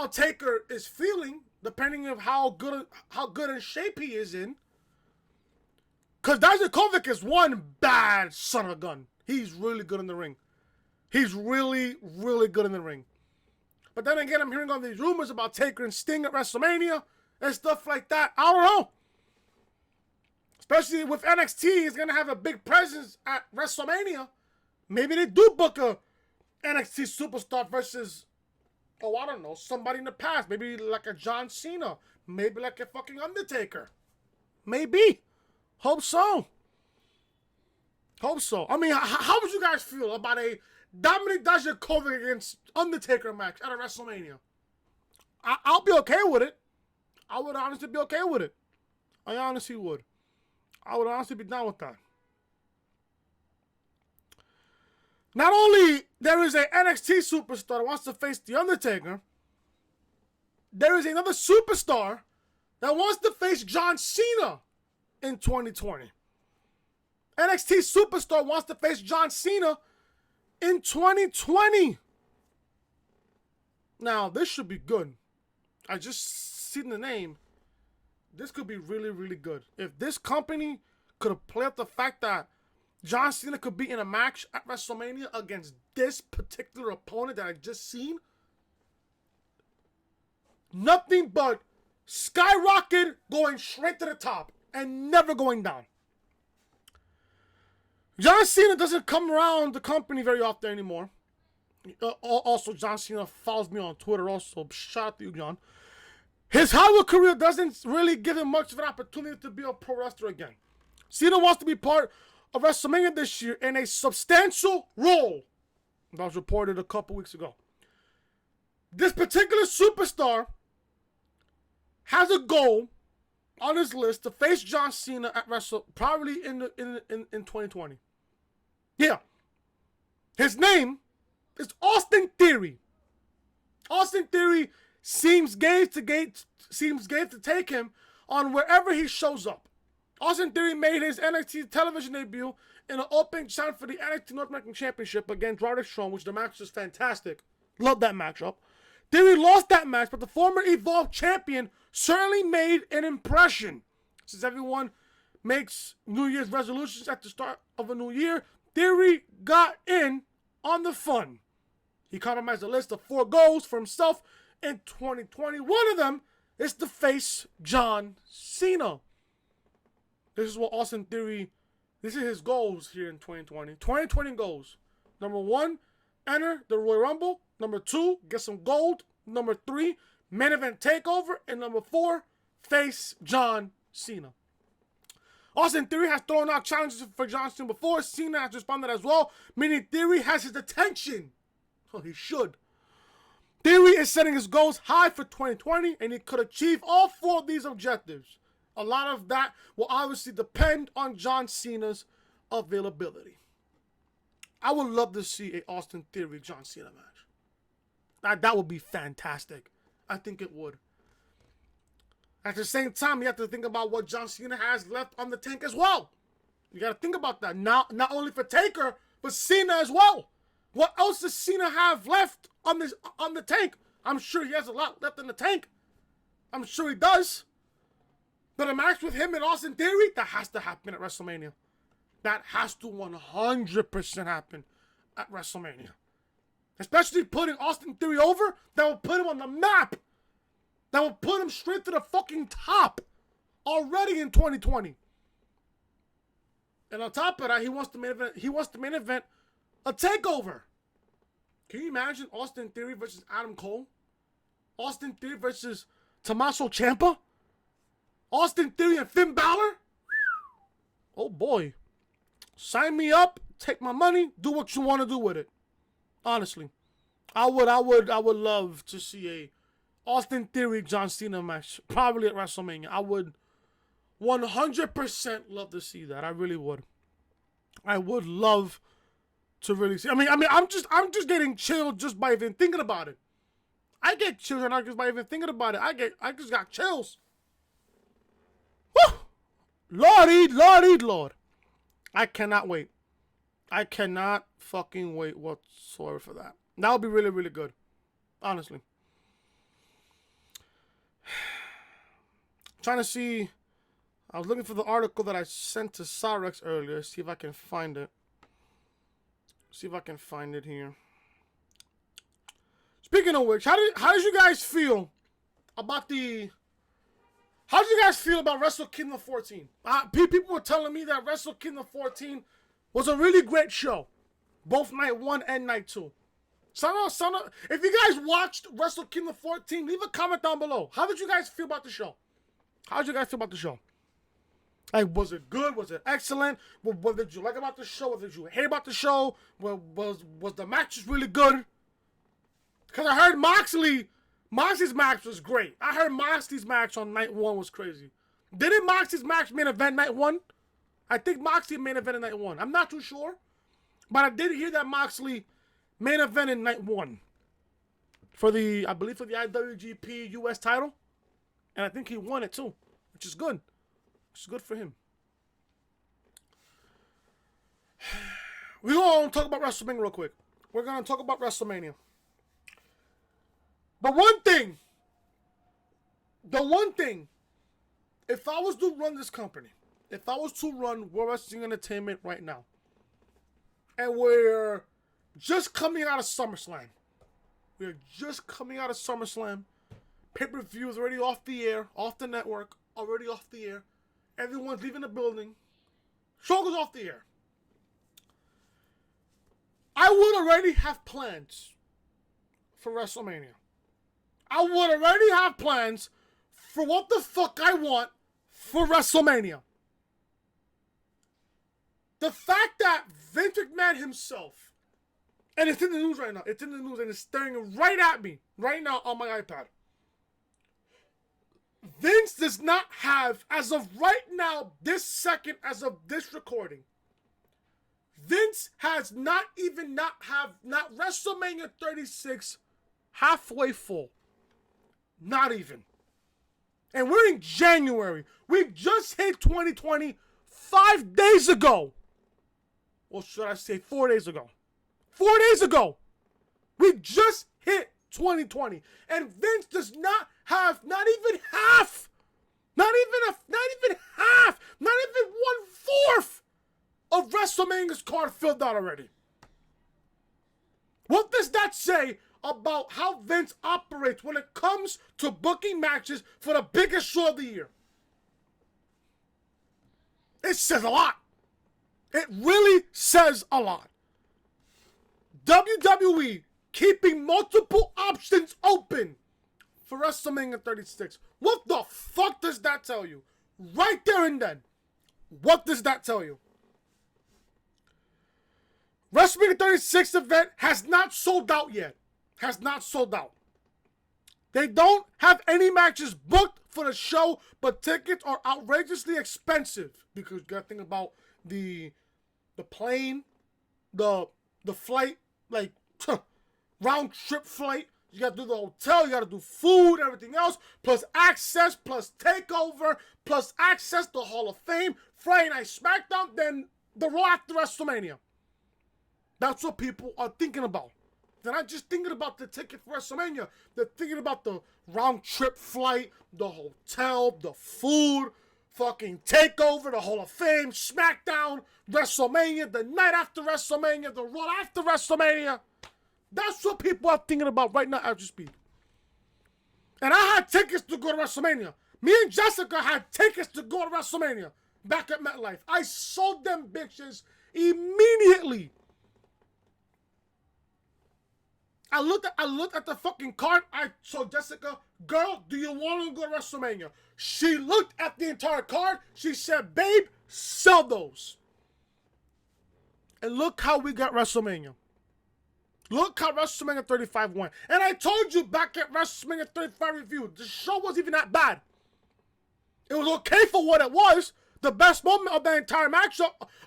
Taker is feeling, depending on how good in shape he is in. Because Dijakovic is one bad son of a gun. He's really good in the ring. He's really, really good in the ring. But then again, I'm hearing all these rumors about Taker and Sting at WrestleMania and stuff like that. I don't know. Especially with NXT, he's going to have a big presence at WrestleMania. Maybe they do book a NXT Superstar versus, I don't know, somebody in the past. Maybe like a John Cena. Maybe like a fucking Undertaker. Maybe. Hope so. I mean, how would you guys feel about a Dominik Dijakovic against Undertaker match at a WrestleMania? I'll be okay with it. I would honestly be okay with it. I honestly would. I would honestly be down with that. Not only there is a NXT superstar that wants to face The Undertaker, there is another superstar that wants to face John Cena in 2020. NXT superstar wants to face John Cena in 2020. Now, this should be good. I just seen the name. This could be really, really good. If this company could have played up the fact that John Cena could be in a match at WrestleMania against this particular opponent that I just seen, nothing but skyrocket going straight to the top and never going down. John Cena doesn't come around the company very often anymore. Also, John Cena follows me on Twitter also. Shout out to you, John. His Hollywood career doesn't really give him much of an opportunity to be a pro wrestler again. Cena wants to be part of WrestleMania this year in a substantial role. That was reported a couple weeks ago. This particular superstar has a goal on his list to face John Cena at probably in 2020. Yeah. His name is Austin Theory. Austin Theory seems game to take him on wherever he shows up. Austin Theory made his NXT television debut in an opening challenge for the NXT North American Championship against Roderick Strong, which the match was fantastic. Loved that matchup. Theory lost that match, but the former Evolve champion certainly made an impression. Since everyone makes New Year's resolutions at the start of a new year, Theory got in on the fun. He compromised a list of 4 goals for himself in 2020. One of them is to face John Cena. This is what Austin Theory, this is his goals here in 2020. 2020 goals. Number 1, enter the Royal Rumble. Number 2, get some gold. Number 3, main event takeover. And number 4, face John Cena. Austin Theory has thrown out challenges for John Cena before. Cena has responded as well, meaning Theory has his attention. Oh, he should. Theory is setting his goals high for 2020, and he could achieve all 4 of these objectives. A lot of that will obviously depend on John Cena's availability. I would love to see a Austin Theory John Cena match. That would be fantastic. I think it would. At the same time, you have to think about what John Cena has left on the tank as well. You got to think about that. Not only for Taker, but Cena as well. What else does Cena have left on the tank? I'm sure he has a lot left in the tank. I'm sure he does. But a match with him and Austin Theory, that has to happen at WrestleMania. That has to 100% happen at WrestleMania. Especially putting Austin Theory over, that will put him on the map. That will put him straight to the fucking top already in 2020. And on top of that, he wants to main event a takeover. Can you imagine Austin Theory versus Adam Cole? Austin Theory versus Tommaso Ciampa? Austin Theory and Finn Balor? Oh boy. Sign me up, take my money, do what you want to do with it. Honestly. I would love to see a Austin Theory John Cena match. Probably at WrestleMania. I would 100% love to see that. I really would. I would love to really see. I mean, I'm just getting chilled just by even thinking about it. I get chills right now just by even thinking about it. I just got chills. Woo! Lord. I cannot wait. I cannot fucking wait whatsoever for that. That would be really, really good. Honestly. Trying to see. I was looking for the article that I sent to Cyrex earlier. See if I can find it. See if I can find it here. Speaking of which, how did you guys feel about How did you guys feel about Wrestle Kingdom 14? People were telling me that Wrestle Kingdom 14 was a really great show. Both night 1 and night 2. If you guys watched Wrestle Kingdom 14, leave a comment down below. How did you guys feel about the show? How did you guys feel about the show? Like, was it good? Was it excellent? What did you like about the show? What did you hate about the show? Was the matches really good? Because I heard Moxley's match was great. I heard Moxley's match on night 1 was crazy. Didn't Moxley's match main event night 1? I think Moxley main event in night 1. I'm not too sure. But I did hear that Moxley main event in night 1. I believe for the IWGP US title. And I think he won it too. Which is good. Which is good for him. We're going to talk about WrestleMania real quick. We're going to talk about WrestleMania. The one thing, if I was to run this company, if I was to run World Wrestling Entertainment right now, and we're just coming out of SummerSlam, pay-per-view is already off the air, off the network, already off the air, everyone's leaving the building, show goes off the air. I would already have plans for WrestleMania. I would already have plans for what the fuck I want for WrestleMania. The fact that Vince McMahon himself, and it's in the news right now, it's in the news and it's staring right at me right now on my iPad. Vince does not have, as of right now, this second, as of this recording, Vince has not WrestleMania 36 halfway full. Not even. And we're in January. We've just hit 2020 5 days ago. Or should I say 4 days ago? 4 days ago. We just hit 2020. And Vince does not have not even half. Not even half. Not even 1/4 of WrestleMania's card filled out already. What does that say about how Vince operates when it comes to booking matches for the biggest show of the year? It says a lot. It really says a lot. WWE keeping multiple options open for WrestleMania 36. What the fuck does that tell you? Right there and then. What does that tell you? WrestleMania 36 event has not sold out yet. Has not sold out. They don't have any matches booked for the show, but tickets are outrageously expensive because you gotta think about the plane, the flight, like round trip flight. You gotta do the hotel, you gotta do food, everything else, plus access, plus takeover, plus access to Hall of Fame, Friday Night SmackDown, then the Raw after WrestleMania. That's what people are thinking about. They're not just thinking about the ticket for WrestleMania. They're thinking about the round trip flight, the hotel, the food, fucking takeover, the Hall of Fame, SmackDown, WrestleMania, the night after WrestleMania, the Raw after WrestleMania. That's what people are thinking about right now as we speak. And I had tickets to go to WrestleMania. Me and Jessica had tickets to go to WrestleMania back at MetLife. I sold them bitches immediately. I looked at the fucking card. I told Jessica, girl, do you want to go to WrestleMania? She looked at the entire card. She said, babe, sell those. And look how we got WrestleMania. Look how WrestleMania 35 went. And I told you back at WrestleMania 35 review, the show wasn't even that bad. It was okay for what it was. The best moment of the entire match,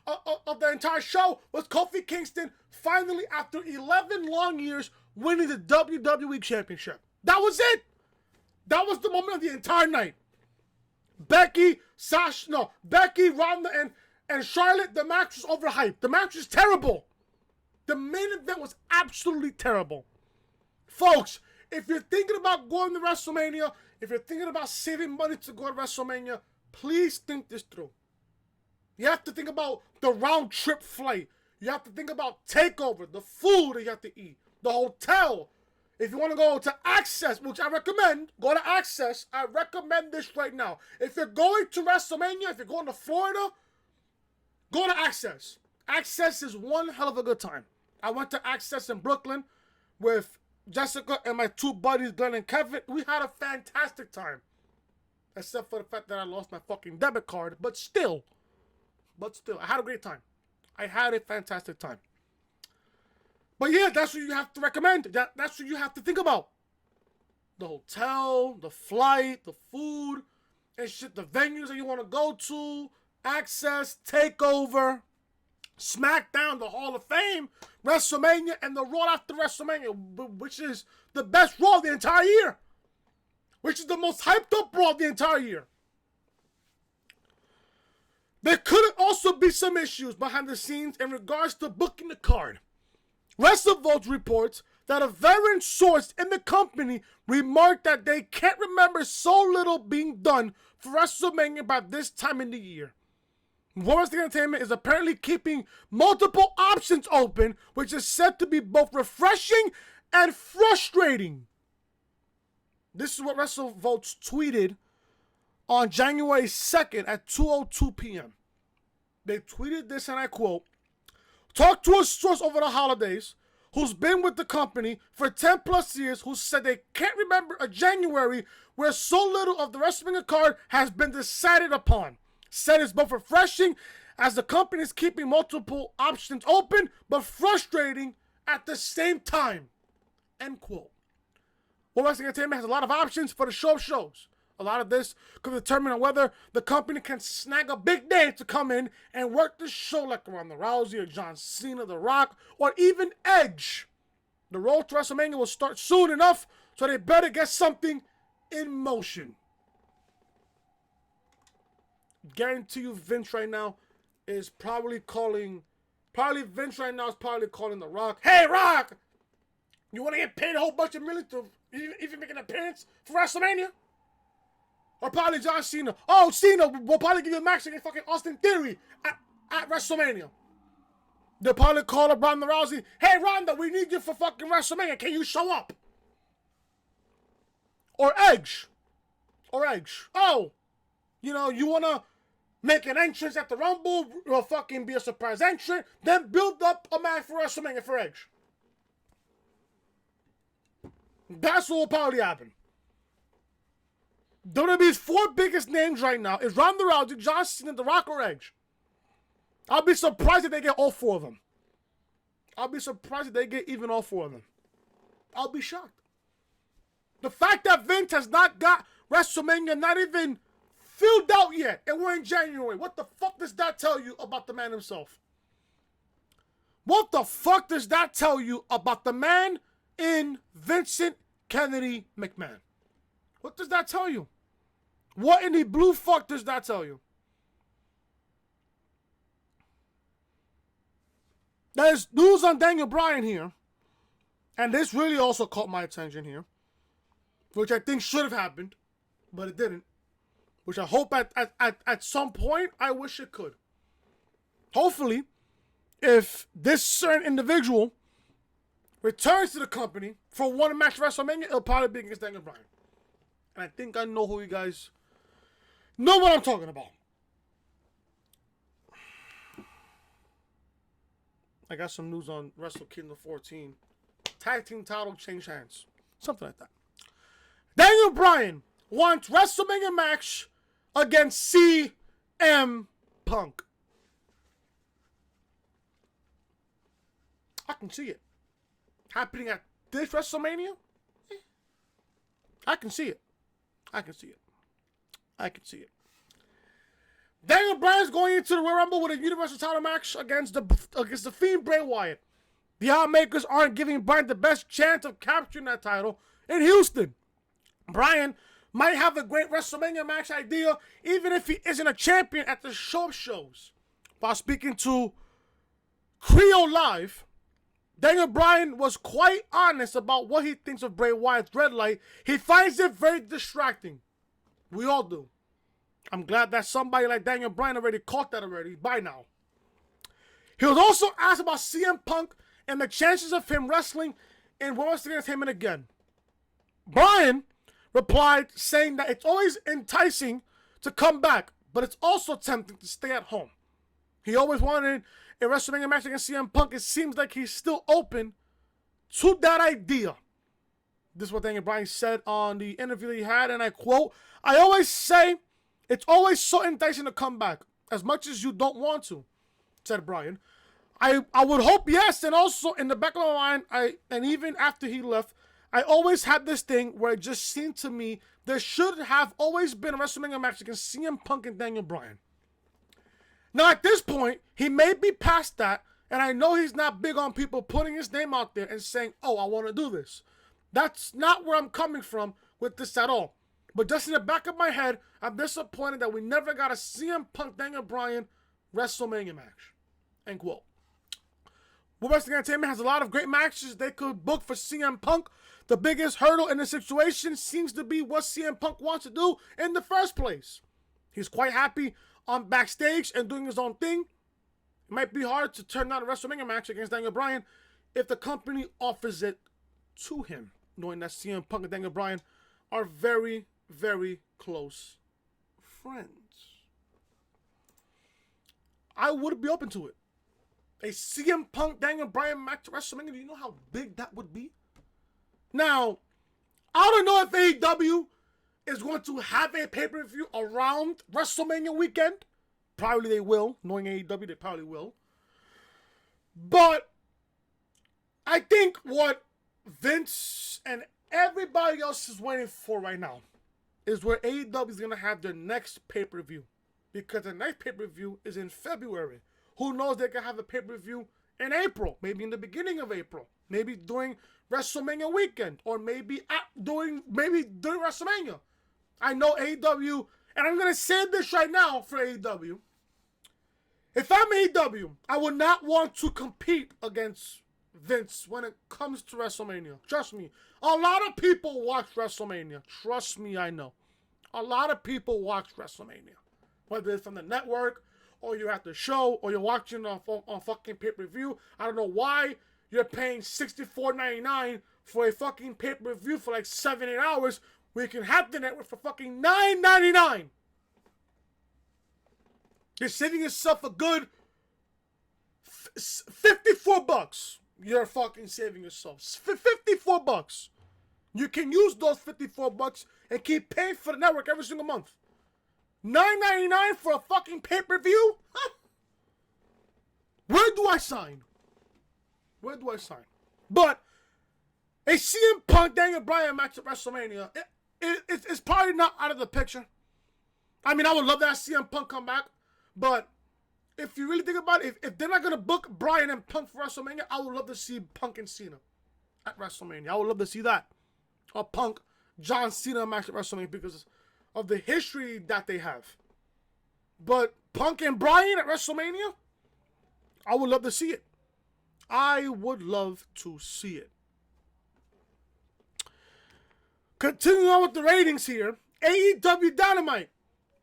of the entire show, was Kofi Kingston finally, after 11 long years, winning the WWE Championship. That was it. That was the moment of the entire night. Becky, Ronda, and Charlotte, the match was overhyped. The match was terrible. The main event was absolutely terrible. Folks, if you're thinking about going to WrestleMania, if you're thinking about saving money to go to WrestleMania, please think this through. You have to think about the round trip flight. You have to think about takeover, the food that you have to eat, the hotel. If you want to go to Access, which I recommend, go to Access. I recommend this right now. If you're going to WrestleMania, if you're going to Florida, go to Access. Access is one hell of a good time. I went to Access in Brooklyn with Jessica and my two buddies, Glenn and Kevin. We had a fantastic time. Except for the fact that I lost my fucking debit card. But still, I had a great time. I had a fantastic time. But yeah, that's what you have to recommend. That's what you have to think about. The hotel, the flight, the food, and shit, the venues that you want to go to, Access, Takeover, SmackDown, the Hall of Fame, WrestleMania, and the Raw after WrestleMania, which is the best Raw of the entire year. Which is the most hyped up Raw of the entire year. There could also be some issues behind the scenes in regards to booking the card. WrestleVotes reports that a veteran source in the company remarked that they can't remember so little being done for WrestleMania by this time in the year. World Wrestling Entertainment is apparently keeping multiple options open, which is said to be both refreshing and frustrating. This is what WrestleVotes tweeted on January 2nd at 2:02 p.m. They tweeted this, and I quote, "Talked to a source over the holidays who's been with the company for 10 plus years who said they can't remember a January where so little of the WrestleMania card has been decided upon. Said it's both refreshing as the company is keeping multiple options open, but frustrating at the same time." End quote. World Wrestling Entertainment has a lot of options for the show of shows. A lot of this could determine on whether the company can snag a big name to come in and work the show like Ronda Rousey or John Cena, The Rock, or even Edge. The road to WrestleMania will start soon enough, so they better get something in motion. Guarantee you Vince right now is probably calling The Rock. Hey, Rock! You want to get paid a whole bunch of millions to even make an appearance for WrestleMania? Or probably John Cena. Oh, Cena, we'll probably give you a match against fucking Austin Theory at WrestleMania. They'll probably call up Ronda Rousey. Hey, Ronda, we need you for fucking WrestleMania. Can you show up? Or Edge. Oh, you want to make an entrance at the Rumble, or fucking be a surprise entrant, then build up a match for WrestleMania for Edge. That's what will probably happen. WWE's four biggest names right now is Ronda Rousey, John Cena, The Rock, or Edge. I'll be surprised if they get all four of them. I'll be surprised if they get even all four of them. I'll be shocked. The fact that Vince has not got WrestleMania not even filled out yet, and we're in January. What the fuck does that tell you about the man himself? What the fuck does that tell you about the man in Vincent Kennedy McMahon? What does that tell you? What in the blue fuck does that tell you? There's news on Daniel Bryan here, and this really also caught my attention here, which I think should have happened, but it didn't. Which I hope at some point, I wish it could. Hopefully, if this certain individual returns to the company for one match at WrestleMania, it'll probably be against Daniel Bryan. And I think I know who you guys know what I'm talking about. I got some news on Wrestle Kingdom 14. tag team title change hands. Something like that. Daniel Bryan wants WrestleMania match against CM Punk. I can see it. Happening at this WrestleMania? I can see it. I can see it. I can see it. Daniel Bryan's going into the Royal Rumble with a Universal title match against the Fiend Bray Wyatt. The Outmakers aren't giving Bryan the best chance of capturing that title in Houston. Bryan might have a great WrestleMania match idea, even if he isn't a champion at the shows. While speaking to Creole Live, Daniel Bryan was quite honest about what he thinks of Bray Wyatt's red light. He finds it very distracting. We all do. I'm glad that somebody like Daniel Bryan already caught that by now. He was also asked about CM Punk and the chances of him wrestling in World Wrestling Entertainment again. Bryan replied saying that it's always enticing to come back, but it's also tempting to stay at home. He always wanted a WrestleMania match against CM Punk. It seems like he's still open to that idea. This is what Daniel Bryan said on the interview that he had, and I quote, "I always say it's always so enticing to come back, as much as you don't want to," said Bryan. I would hope yes, and also in the back of my mind, and even after he left, I always had this thing where it just seemed to me there should have always been a WrestleMania match against CM Punk and Daniel Bryan. Now at this point, he may be past that, and I know he's not big on people putting his name out there and saying, "Oh, I want to do this." That's not where I'm coming from with this at all. But just in the back of my head, I'm disappointed that we never got a CM Punk Daniel Bryan WrestleMania match. End quote. World Wrestling Entertainment has a lot of great matches they could book for CM Punk. The biggest hurdle in the situation seems to be what CM Punk wants to do in the first place. He's quite happy on backstage and doing his own thing. It might be hard to turn down a WrestleMania match against Daniel Bryan if the company offers it to him, knowing that CM Punk and Daniel Bryan are very, very close friends. I would be open to it. A CM Punk Daniel Bryan match at WrestleMania, do you know how big that would be? Now, I don't know if AEW is going to have a pay-per-view around WrestleMania weekend. Probably they will. Knowing AEW, they probably will. But I think what Vince and everybody else is waiting for right now is where AEW is going to have their next pay-per-view. Because the next pay-per-view is in February. Who knows, they can have a pay-per-view in April. Maybe in the beginning of April. Maybe during WrestleMania weekend. Or maybe during WrestleMania. I know AEW, and I'm going to say this right now for AEW. If I'm AEW, I would not want to compete against Vince when it comes to WrestleMania. Trust me. A lot of people watch WrestleMania. Trust me, I know. A lot of people watch WrestleMania. Whether it's from the network, or you're at the show, or you're watching on fucking pay-per-view. I don't know why you're paying $64.99 for a fucking pay-per-view for like 7-8 hours. We can have the network for fucking $9.99. You're saving yourself a good $54. You're fucking saving yourself $54. You can use those $54 and keep paying for the network every single month. $9.99 for a fucking pay-per-view? Huh? Where do I sign? Where do I sign? But a CM Punk Daniel Bryan match at WrestleMania, it's probably not out of the picture. I mean, I would love to have CM Punk come back, but if you really think about it, if they're not going to book Bryan and Punk for WrestleMania, I would love to see Punk and Cena at WrestleMania. I would love to see that. Or Punk, John Cena match at WrestleMania because of the history that they have. But Punk and Bryan at WrestleMania, I would love to see it. I would love to see it. Continuing on with the ratings here, AEW Dynamite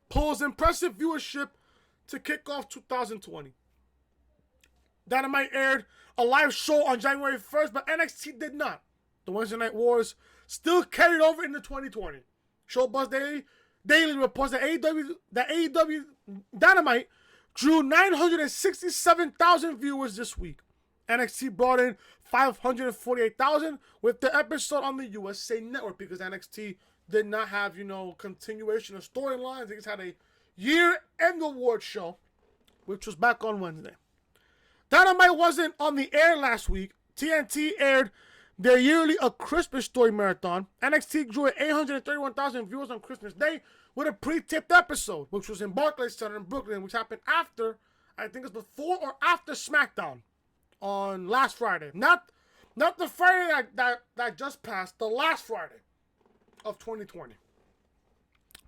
pulls impressive viewership to kick off 2020. Dynamite aired a live show on January 1st, but NXT did not. The Wednesday Night Wars still carried over into 2020. Showbuzz Daily reports that AEW Dynamite drew 967,000 viewers this week. NXT brought in 548,000 with the episode on the USA Network because NXT did not have, continuation of storylines. They just had a year-end award show, which was back on Wednesday. Dynamite wasn't on the air last week. TNT aired their yearly A Christmas Story marathon. NXT drew 831,000 viewers on Christmas Day with a pre-taped episode, which was in Barclays Center in Brooklyn, which happened after, I think it's before or after SmackDown on last Friday. Not the Friday that just passed, the last Friday of 2020.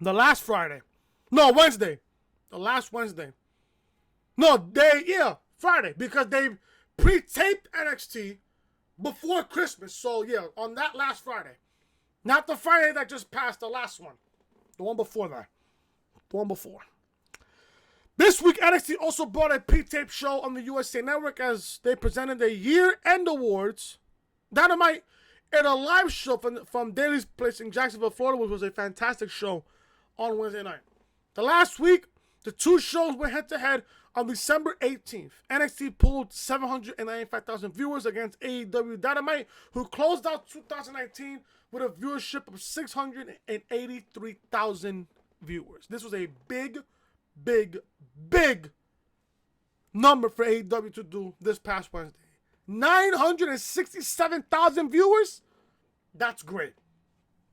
The last Friday. No, Wednesday. The last Wednesday. No, Friday, because they pre-taped NXT before Christmas. So, yeah, on that last Friday. Not the Friday that just passed, the last one. The one before that. The one before. This week, NXT also brought a pre-tape show on the USA Network as they presented their year-end awards. Dynamite aired a live show from Daly's Place in Jacksonville, Florida, which was a fantastic show on Wednesday night. The last week, the two shows went head-to-head on December 18th. NXT pulled 795,000 viewers against AEW Dynamite, who closed out 2019 with a viewership of 683,000 viewers. This was a big number for AEW to do this past Wednesday. 967,000 viewers? That's great.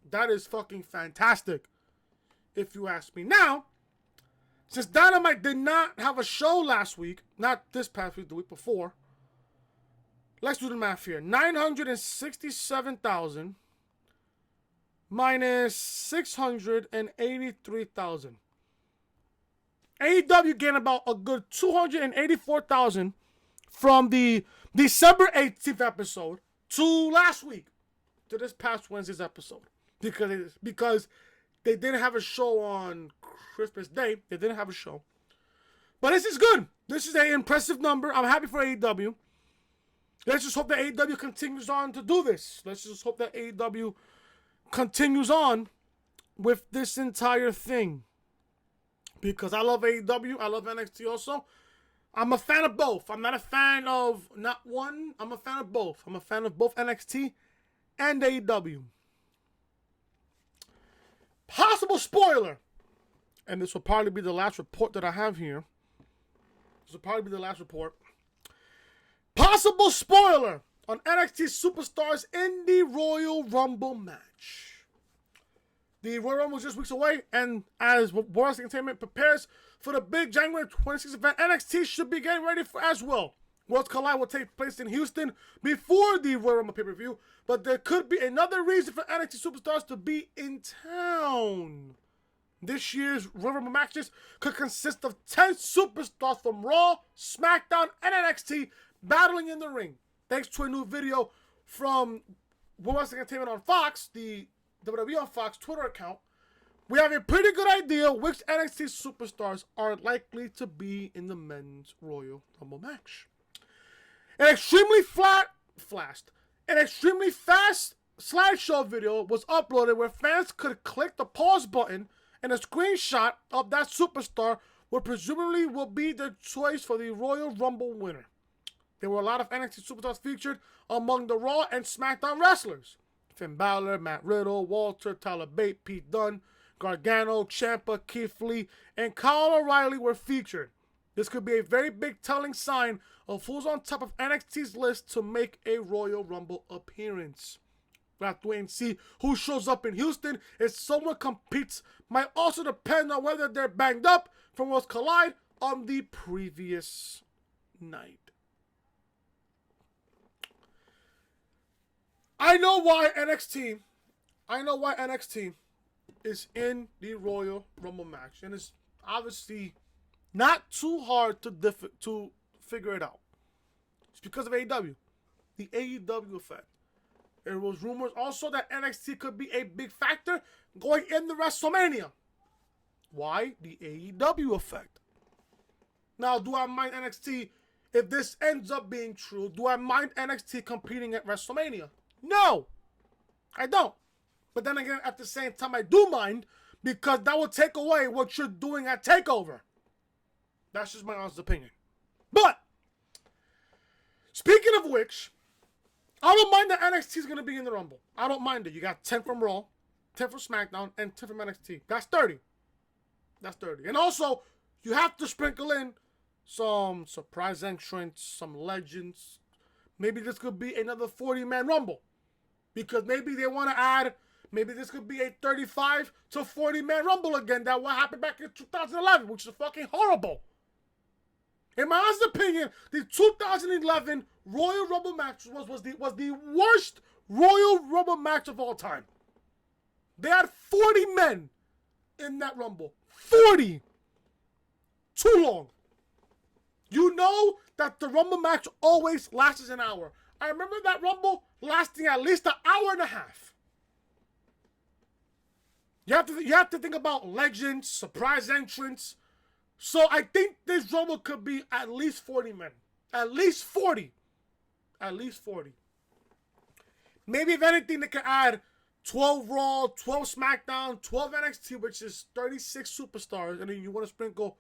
That is fucking fantastic, if you ask me. Now, since Dynamite did not have a show last week, not this past week, the week before, let's do the math here. 967,000 minus 683,000. AEW gained about a good 284,000 from the December 18th episode to last week, to this past Wednesday's episode. Because they didn't have a show on Christmas Day. They didn't have a show. But this is good. This is an impressive number. I'm happy for AEW. Let's just hope that AEW continues on to do this. Let's just hope that AEW continues on with this entire thing. Because I love AEW. I love NXT also. I'm a fan of both. I'm not a fan of not one. I'm a fan of both. I'm a fan of both NXT and AEW. Possible spoiler. And this will probably be the last report that I have here. This will probably be the last report. Possible spoiler on NXT Superstars in the Royal Rumble match. The Royal Rumble is just weeks away, and as World Wrestling Entertainment prepares for the big January 26th event, NXT should be getting ready for as well. Worlds Collide will take place in Houston before the Royal Rumble pay-per-view, but there could be another reason for NXT Superstars to be in town. This year's Royal Rumble matches could consist of 10 superstars from Raw, SmackDown, and NXT battling in the ring. Thanks to a new video from World Wrestling Entertainment on Fox, the WWE on Fox Twitter account, we have a pretty good idea which NXT superstars are likely to be in the men's Royal Rumble match. An extremely fast slideshow video was uploaded where fans could click the pause button and a screenshot of that superstar would presumably will be their choice for the Royal Rumble winner. There were a lot of NXT superstars featured among the Raw and SmackDown wrestlers. Finn Balor, Matt Riddle, Walter, Tyler Bate, Pete Dunne, Gargano, Ciampa, Keith Lee, and Kyle O'Reilly were featured. This could be a very big telling sign of who's on top of NXT's list to make a Royal Rumble appearance. We'll have to wait and see who shows up in Houston. If someone competes, might also depend on whether they're banged up from Worlds Collide on the previous night. I know why NXT is in the Royal Rumble match, and it's obviously not too hard to figure it out. It's because of AEW, the AEW effect. There was rumors also that NXT could be a big factor going into WrestleMania. Why? The AEW effect. Now, do I mind NXT if this ends up being true? Do I mind NXT competing at WrestleMania? No, I don't. But then again, at the same time, I do mind because that will take away what you're doing at TakeOver. That's just my honest opinion. But speaking Speaking of which, I don't mind that NXT is going to be in the Rumble. I don't mind it. You got 10 from Raw, 10 from SmackDown, and 10 from NXT. That's 30. That's 30. And also, you have to sprinkle in some surprise entrants, some legends. Maybe this could be another 40-man Rumble. Because maybe they want to add, maybe this could be a 35 to 40-man Rumble again. That what happened back in 2011, which is fucking horrible. In my honest opinion, the 2011 Royal Rumble match was the worst Royal Rumble match of all time. They had 40 men in that Rumble. 40! Too long. You know that the Rumble match always lasts an hour. I remember that Rumble lasting at least an hour and a half. You have to think about legends, surprise entrants. So I think this Rumble could be at least 40 men. At least 40. At least 40. Maybe if anything, they could add 12 Raw, 12 SmackDown, 12 NXT, which is 36 superstars. And then you want to sprinkle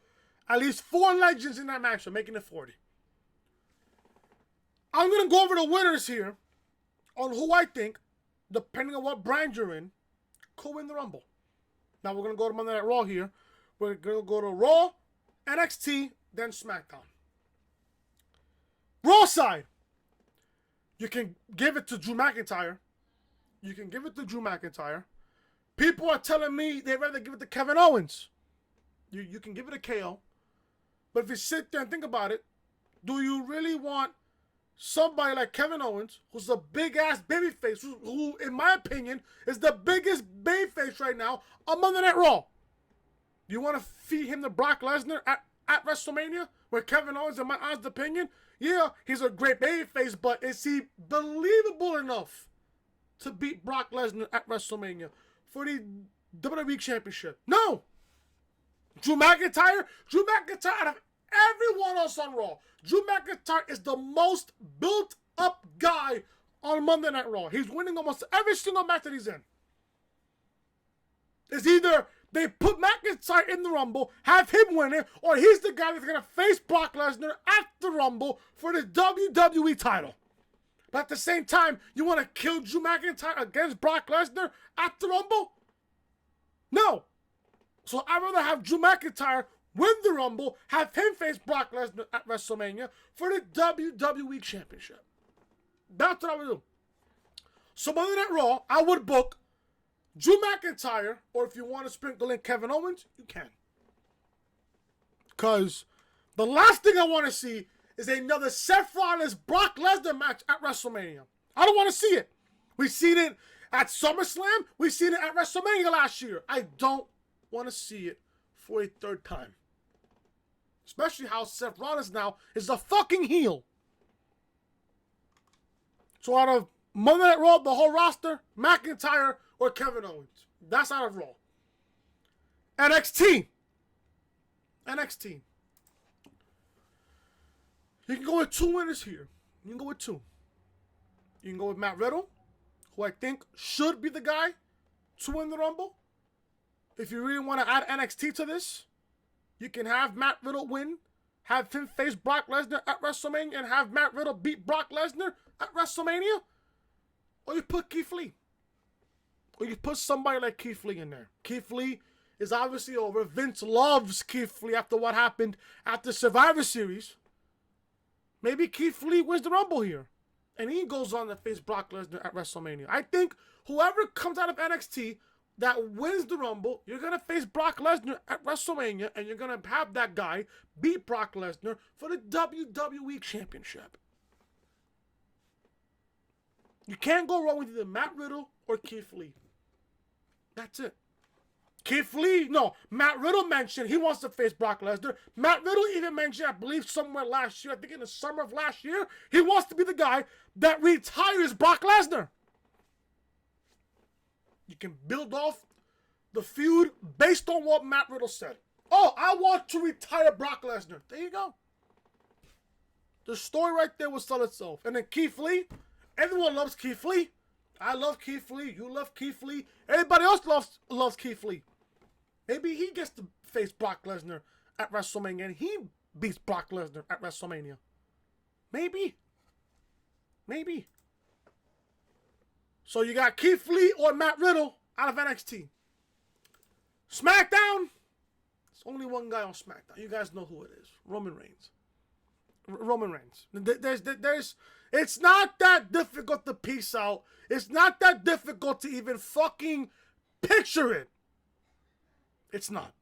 at least 4 legends in that match, so making it 40. I'm going to go over the winners here on who I think, depending on what brand you're in, could win the Rumble. Now we're going to go to Monday Night Raw here. We're going to go to Raw, NXT, then SmackDown. Raw side. You can give it to Drew McIntyre. You can give it to Drew McIntyre. People are telling me they'd rather give it to Kevin Owens. You can give it a KO. But if you sit there and think about it, do you really want somebody like Kevin Owens, who's a big-ass babyface, who, in my opinion, is the biggest babyface right now on Monday Night Raw? Do you want to feed him to Brock Lesnar at WrestleMania? Where Kevin Owens, in my honest opinion, yeah, he's a great babyface, but is he believable enough to beat Brock Lesnar at WrestleMania for the WWE Championship? No. Drew McIntyre, out of everyone else on Raw, Drew McIntyre is the most built-up guy on Monday Night Raw. He's winning almost every single match that he's in. It's either they put McIntyre in the Rumble, have him win it, or he's the guy that's going to face Brock Lesnar at the Rumble for the WWE title. But at the same time, you want to kill Drew McIntyre against Brock Lesnar at the Rumble? No. So I'd rather have Drew McIntyre win the Rumble, have him face Brock Lesnar at WrestleMania for the WWE Championship. That's what I would do. So Monday Night Raw, I would book Drew McIntyre, or if you want to sprinkle in Kevin Owens, you can. Because the last thing I want to see is another Seth Rollins Brock Lesnar match at WrestleMania. I don't want to see it. We've seen it at SummerSlam. We've seen it at WrestleMania last year. I don't want to see it for a third time. Especially how Seth Rollins now is a fucking heel. So out of Monday Night Raw, the whole roster, McIntyre or Kevin Owens. That's out of Raw. NXT. You can go with 2 winners here. You can go with 2. You can go with Matt Riddle, who I think should be the guy to win the Rumble. If you really want to add NXT to this, you can have Matt Riddle win, have him face Brock Lesnar at WrestleMania, and have Matt Riddle beat Brock Lesnar at WrestleMania. Or you put Keith Lee. Or you put somebody like Keith Lee in there. Keith Lee is obviously over. Vince loves Keith Lee after what happened at the Survivor Series. Maybe Keith Lee wins the Rumble here. And he goes on to face Brock Lesnar at WrestleMania. I think whoever comes out of NXT that wins the Rumble, you're going to face Brock Lesnar at WrestleMania, and you're going to have that guy beat Brock Lesnar for the WWE Championship. You can't go wrong with either Matt Riddle or Keith Lee. That's it. Matt Riddle mentioned he wants to face Brock Lesnar. Matt Riddle even mentioned, I believe somewhere last year, I think in the summer of last year, he wants to be the guy that retires Brock Lesnar. You can build off the feud based on what Matt Riddle said. Oh, I want to retire Brock Lesnar. There you go. The story right there will sell itself. And then Keith Lee, everyone loves Keith Lee. I love Keith Lee. You love Keith Lee. Everybody else loves Keith Lee. Maybe he gets to face Brock Lesnar at WrestleMania and he beats Brock Lesnar at WrestleMania. Maybe. Maybe. So you got Keith Lee or Matt Riddle out of NXT. SmackDown. There's only one guy on SmackDown. You guys know who it is. Roman Reigns. Roman Reigns. There's. It's not that difficult to piece out. It's not that difficult to even fucking picture it. It's not.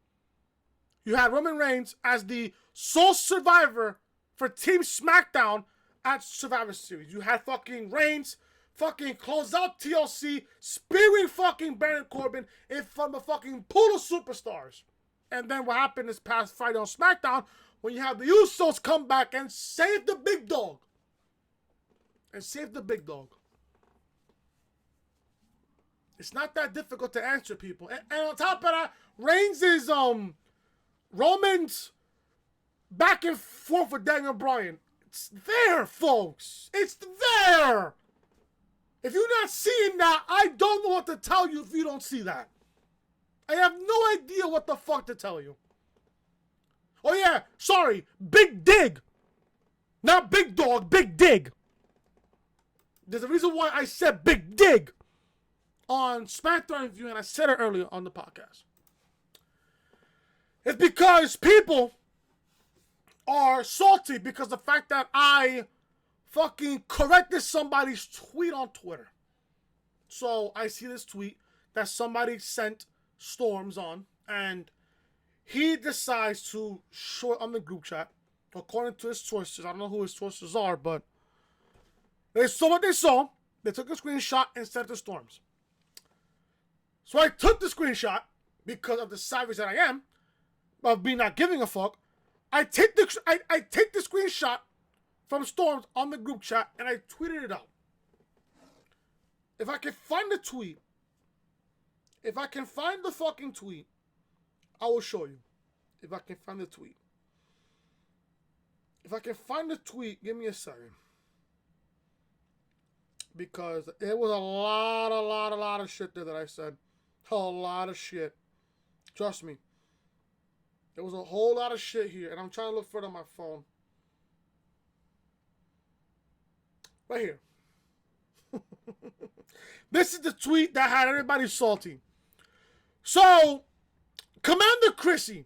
You had Roman Reigns as the sole survivor for Team SmackDown at Survivor Series. You had fucking Reigns fucking close out TLC, spearing fucking Baron Corbin in front of a fucking pool of superstars. And then what happened this past Friday on SmackDown when you have the Usos come back and save the big dog. It's not that difficult to answer, people. And on top of that, Reigns is Roman's back and forth with Daniel Bryan. It's there, folks. It's there. If you're not seeing that, I don't know what to tell you if you don't see that. I have no idea what the fuck to tell you. Oh yeah, sorry. Big Dig. Not Big Dog, Big Dig. There's a reason why I said Big Dig on SmackDown Review, and I said it earlier on the podcast. It's because people are salty because the fact that I fucking corrected somebody's tweet on Twitter. So I see this tweet that somebody sent Storms on, and he decides to show it on the group chat. According to his sources, I don't know who his sources are, but they saw what they saw. They took a screenshot and sent it to Storms. So I took the screenshot because of the savage that I am, of me not giving a fuck. I take the screenshot from Storms on the group chat and I tweeted it out. If I can find the tweet, if I can find the fucking tweet, I will show you. If I can find the tweet. If I can find the tweet, give me a second. Because it was a lot of shit there that I said. A lot of shit. Trust me. There was a whole lot of shit here. And I'm trying to look for it on my phone. Right here. This is the tweet that had everybody salty. So, Commander Chrissy,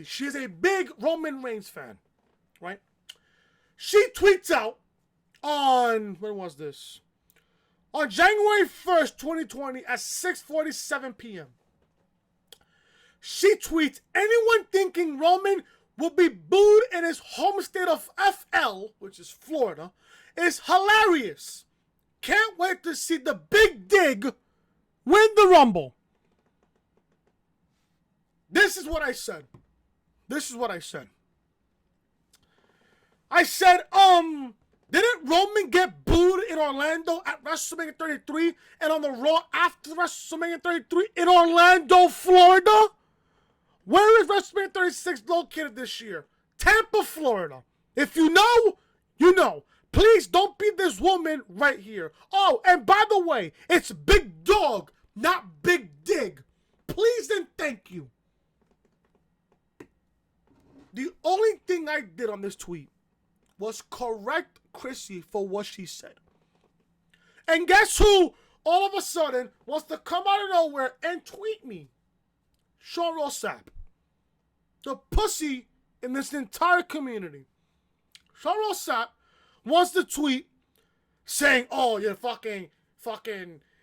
she is a big Roman Reigns fan, right? She tweets out on, when was this? On January 1st, 2020 at 6:47 p.m. She tweets, anyone thinking Roman will be booed in his home state of FL, which is Florida, is hilarious. Can't wait to see the Big Dig win the Rumble. This is what I said. I said, didn't Roman get booed in Orlando at WrestleMania 33 and on the Raw after WrestleMania 33 in Orlando, Florida? Where is WrestleMania 36 located this year? Tampa, Florida. If you know, you know. Please don't be this woman right here. Oh, and by the way, it's Big Dog, not Big Dig. Please and thank you. The only thing I did on this tweet was correct Chrissy for what she said. And guess who all of a sudden wants to come out of nowhere and tweet me? Sean Rossap. The pussy in this entire community. Sean Rossap wants to tweet saying, oh, you're fucking,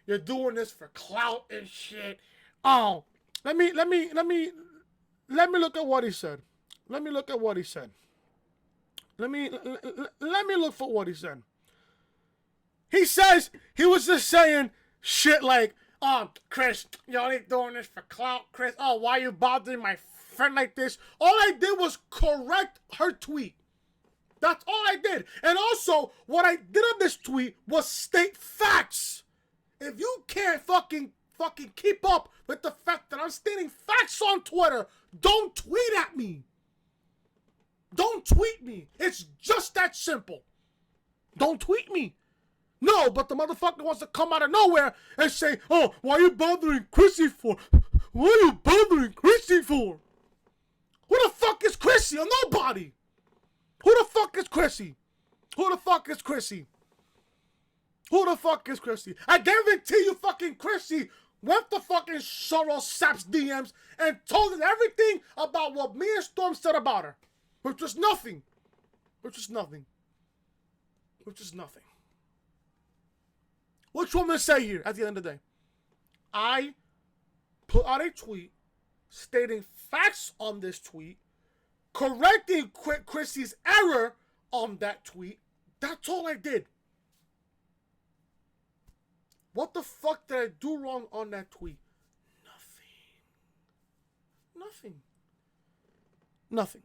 you're doing this for clout and shit. Oh, let me look at what he said. Let me look for what he said. He says he was just saying shit like, oh, Chris, you're only doing this for clout, Chris. Oh, why you bothering my friend like this? All I did was correct her tweet. That's all I did. And also, what I did on this tweet was state facts. If you can't fucking keep up with the fact that I'm stating facts on Twitter, don't tweet at me. Don't tweet me. It's just that simple. Don't tweet me. No, but the motherfucker wants to come out of nowhere and say, oh, why are you bothering Chrissy for? What are you bothering Chrissy for? Who the fuck is Chrissy? Or nobody. Who the fuck is Chrissy? Who the fuck is Chrissy? Who the fuck is Chrissy? I guarantee you fucking Chrissy went to fucking Cheryl Sapp's DMs and told her everything about what me and Storm said about her. Which was nothing. Which was nothing. Which is nothing. Which woman say here at the end of the day? I put out a tweet stating facts on this tweet, correcting Chrissy's error on that tweet. That's all I did. What the fuck did I do wrong on that tweet? Nothing. Nothing.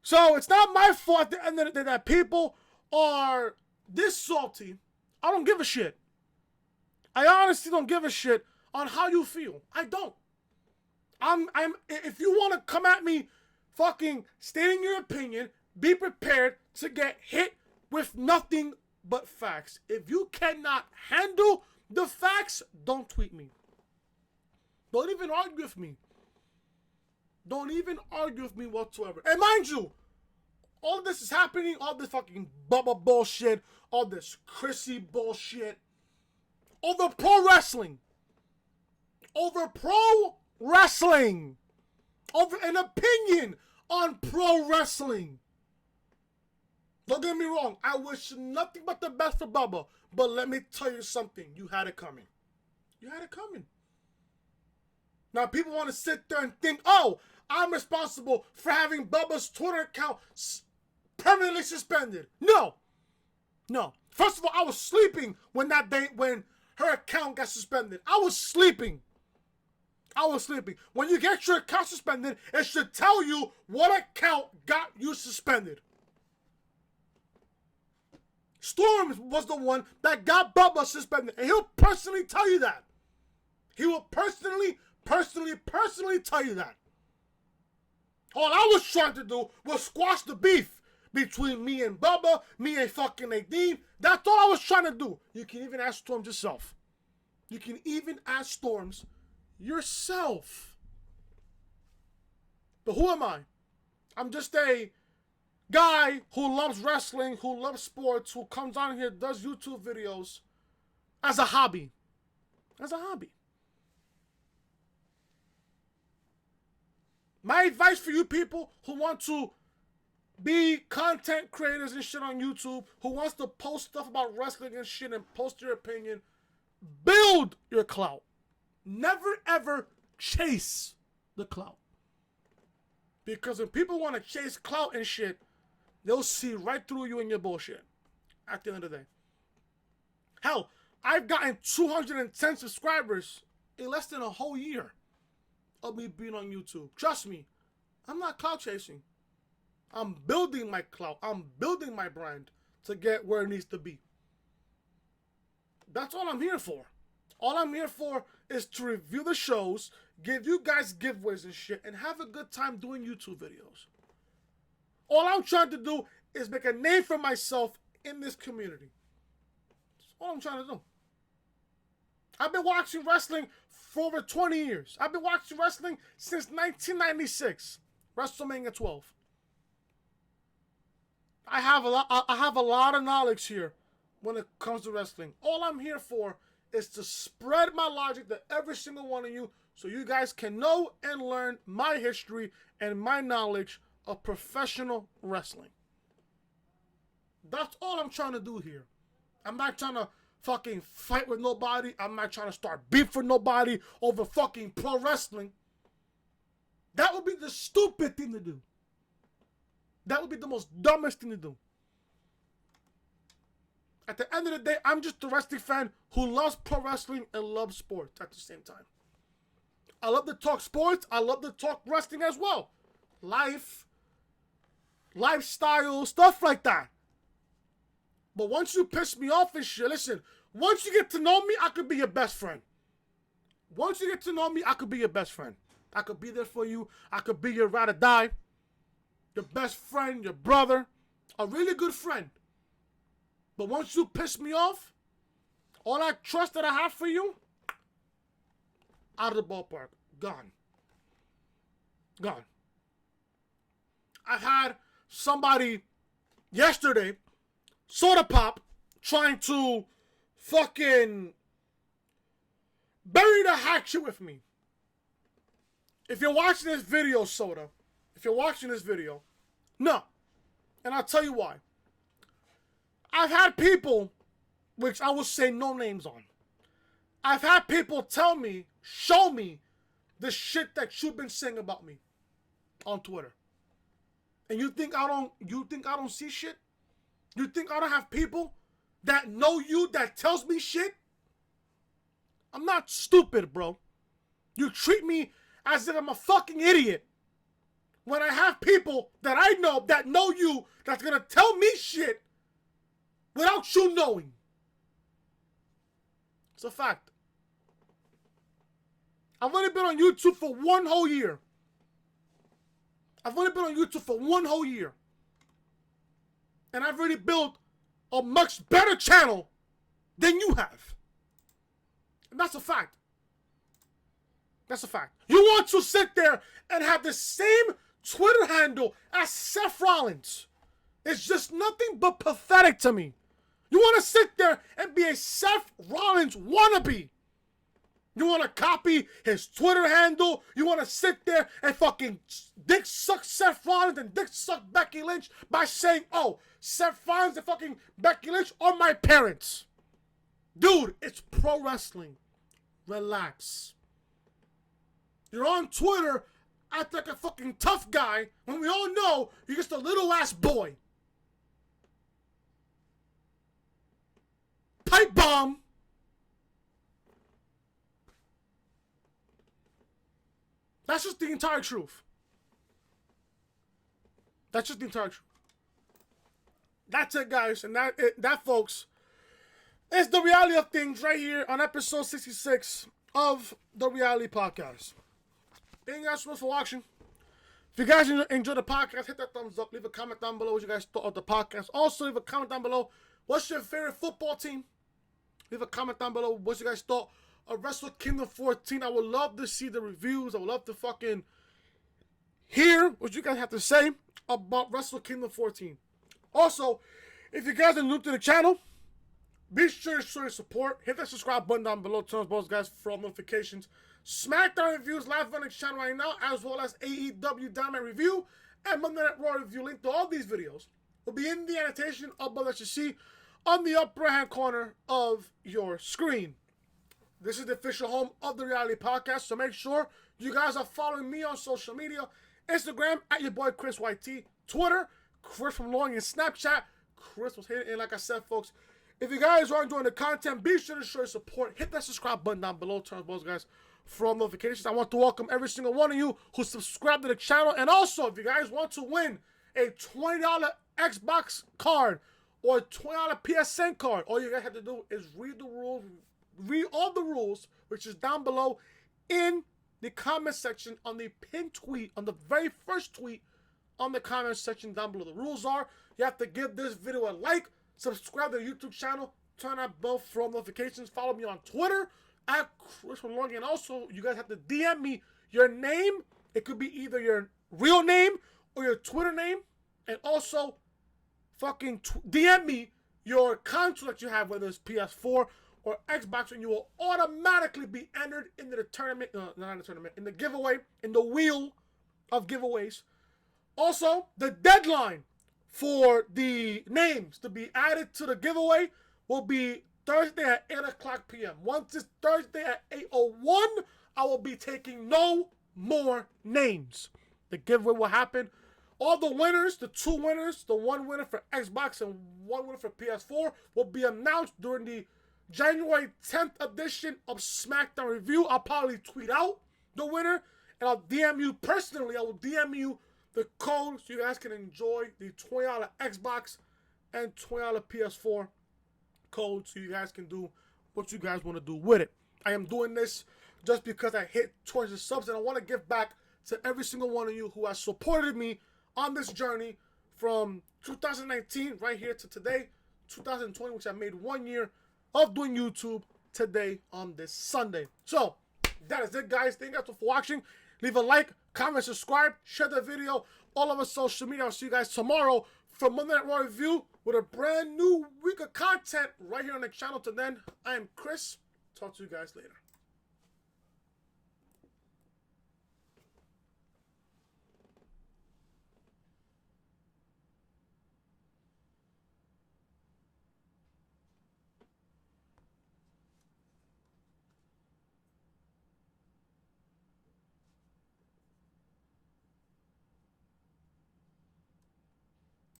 So it's not my fault at the end of the day that people are this salty. I don't give a shit. I honestly don't give a shit on how you feel. I don't. If you want to come at me fucking stating your opinion, be prepared to get hit with nothing but facts. If you cannot handle the facts, don't tweet me. Don't even argue with me. Don't even argue with me whatsoever. And mind you, all of this is happening, all this fucking Bubba bullshit, all this Chrissy bullshit, over pro wrestling. Over pro wrestling. Over an opinion on pro wrestling. Don't get me wrong, I wish nothing but the best for Bubba. But let me tell you something, you had it coming. You had it coming. Now people want to sit there and think, oh, I'm responsible for having Bubba's Twitter account permanently suspended. No. First of all, I was sleeping when her account got suspended. I was sleeping. When you get your account suspended, it should tell you what account got you suspended. Storm was the one that got Bubba suspended, and he'll personally tell you that. He will personally tell you that. All I was trying to do was squash the beef between me and Bubba, me and fucking Nadine. That's all I was trying to do. You can even ask Storms yourself. But who am I? I'm just a guy who loves wrestling, who loves sports, who comes on here, does YouTube videos as a hobby. My advice for you people who want to be content creators and shit on YouTube, who wants to post stuff about wrestling and shit and post your opinion, build your clout. Never ever chase the clout. Because when people want to chase clout and shit, they'll see right through you and your bullshit at the end of the day. Hell, I've gotten 210 subscribers in less than a whole year of me being on YouTube. Trust me, I'm not clout chasing. I'm building my clout. I'm building my brand to get where it needs to be. That's all I'm here for. All I'm here for is to review the shows, give you guys giveaways and shit, and have a good time doing YouTube videos. All I'm trying to do is make a name for myself in this community. That's all I'm trying to do. I've been watching wrestling for over 20 years. I've been watching wrestling since 1996, WrestleMania 12. I have a lot of knowledge here when it comes to wrestling. All I'm here for is to spread my logic to every single one of you so you guys can know and learn my history and my knowledge of professional wrestling. That's all I'm trying to do here. I'm not trying to fucking fight with nobody. I'm not trying to start beef with nobody over fucking pro wrestling. That would be the stupid thing to do. That would be the most dumbest thing to do. At the end of the day, I'm just a wrestling fan who loves pro wrestling and loves sports at the same time. I love to talk sports. I love to talk wrestling as well. Life, lifestyle, stuff like that. But once you piss me off and shit, listen, once you get to know me, I could be your best friend. Once you get to know me, I could be your best friend. I could be there for you. I could be your ride or die. Your best friend, your brother. A really good friend. But once you piss me off, all that trust that I have for you, out of the ballpark. Gone. I've had somebody yesterday, Soda Pop trying to fucking bury the hatchet with me. If you're watching this video, Soda, if you're watching this video, no. And I'll tell you why. I've had people, which I will say no names on. I've had people tell me, show me the shit that you've been saying about me on Twitter. And you think I don't see shit? You think I don't have people that know you that tells me shit? I'm not stupid, bro. You treat me as if I'm a fucking idiot when I have people that I know that know you that's gonna tell me shit without you knowing. It's a fact. I've only been on YouTube for 1 whole year. I've only been on YouTube for 1 whole year. And I've already built a much better channel than you have. And that's a fact. That's a fact. You want to sit there and have the same Twitter handle as Seth Rollins. It's just nothing but pathetic to me. You want to sit there and be a Seth Rollins wannabe. You want to copy his Twitter handle. You want to sit there and fucking dick suck Seth Rollins and dick suck Becky Lynch by saying, oh, Seth Rollins and fucking Becky Lynch are my parents. Dude, it's pro wrestling. Relax. You're on Twitter, act like a fucking tough guy, when we all know you're just a little ass boy. Pipe bomb. That's just the entire truth. That's just the entire truth. That's it, guys. And that, folks, is the reality of things right here on episode 66 of the Reality Podcast. Thank you guys so much for watching. If you guys enjoy the podcast, hit that thumbs up. Leave a comment down below what you guys thought of the podcast. Also, leave a comment down below. What's your favorite football team? Leave a comment down below what you guys thought of Wrestle Kingdom 14. I would love to see the reviews. I would love to fucking hear what you guys have to say about Wrestle Kingdom 14. Also, if you guys are new to the channel, be sure to show your support. Hit that subscribe button down below. Turn on those guys for all notifications. SmackDown reviews live on the channel right now, as well as AEW Dynamite review and Monday Night Raw review. Link to all these videos will be in the annotation above that you see on the upper right hand corner of your screen. This is the official home of the Reality Podcast, so make sure you guys are following me on social media. Instagram, at your boy Chris YT. Twitter, Chris from Long, and Snapchat, Chris was hitting. And like I said, folks, if you guys are enjoying the content, be sure to show your support. Hit that subscribe button down below. Turn on those guys for all notifications. I want to welcome every single one of you who subscribe to the channel. And also, if you guys want to win a $20 Xbox card or a $20 PSN card, all you guys have to do is read the rules. Read all the rules, which is down below in the comment section on the pinned tweet, on the very first tweet on the comment section down below. The rules are, you have to give this video a like, subscribe to the YouTube channel, turn on both for all notifications, follow me on Twitter at Chris from Long, and also you guys have to DM me your name. It could be either your real name or your Twitter name, and also fucking DM me your console that you have, whether it's PS4 or Xbox, and you will automatically be entered into the tournament, not the tournament, in the giveaway, in the wheel of giveaways. Also, the deadline for the names to be added to the giveaway will be Thursday at 8 o'clock p.m. Once it's Thursday at 8:01, I will be taking no more names. The giveaway will happen. All the winners, the 2 winners, the 1 winner for Xbox and 1 winner for PS4, will be announced during the January 10th edition of SmackDown Review. I'll probably tweet out the winner, and I'll DM you personally. I will DM you the code so you guys can enjoy the $20 Xbox and $20 PS4 code so you guys can do what you guys want to do with it. I am doing this just because I hit towards the subs, and I want to give back to every single one of you who has supported me on this journey from 2019 right here to today, 2020, which I made 1 year of doing YouTube today on this Sunday. So that is it, guys. Thank you guys for watching. Leave a like, comment, subscribe, share the video, all of our social media. I'll see you guys tomorrow for Monday Night Raw Review with a brand new week of content right here on the channel. Till then, I am Chris. Talk to you guys later.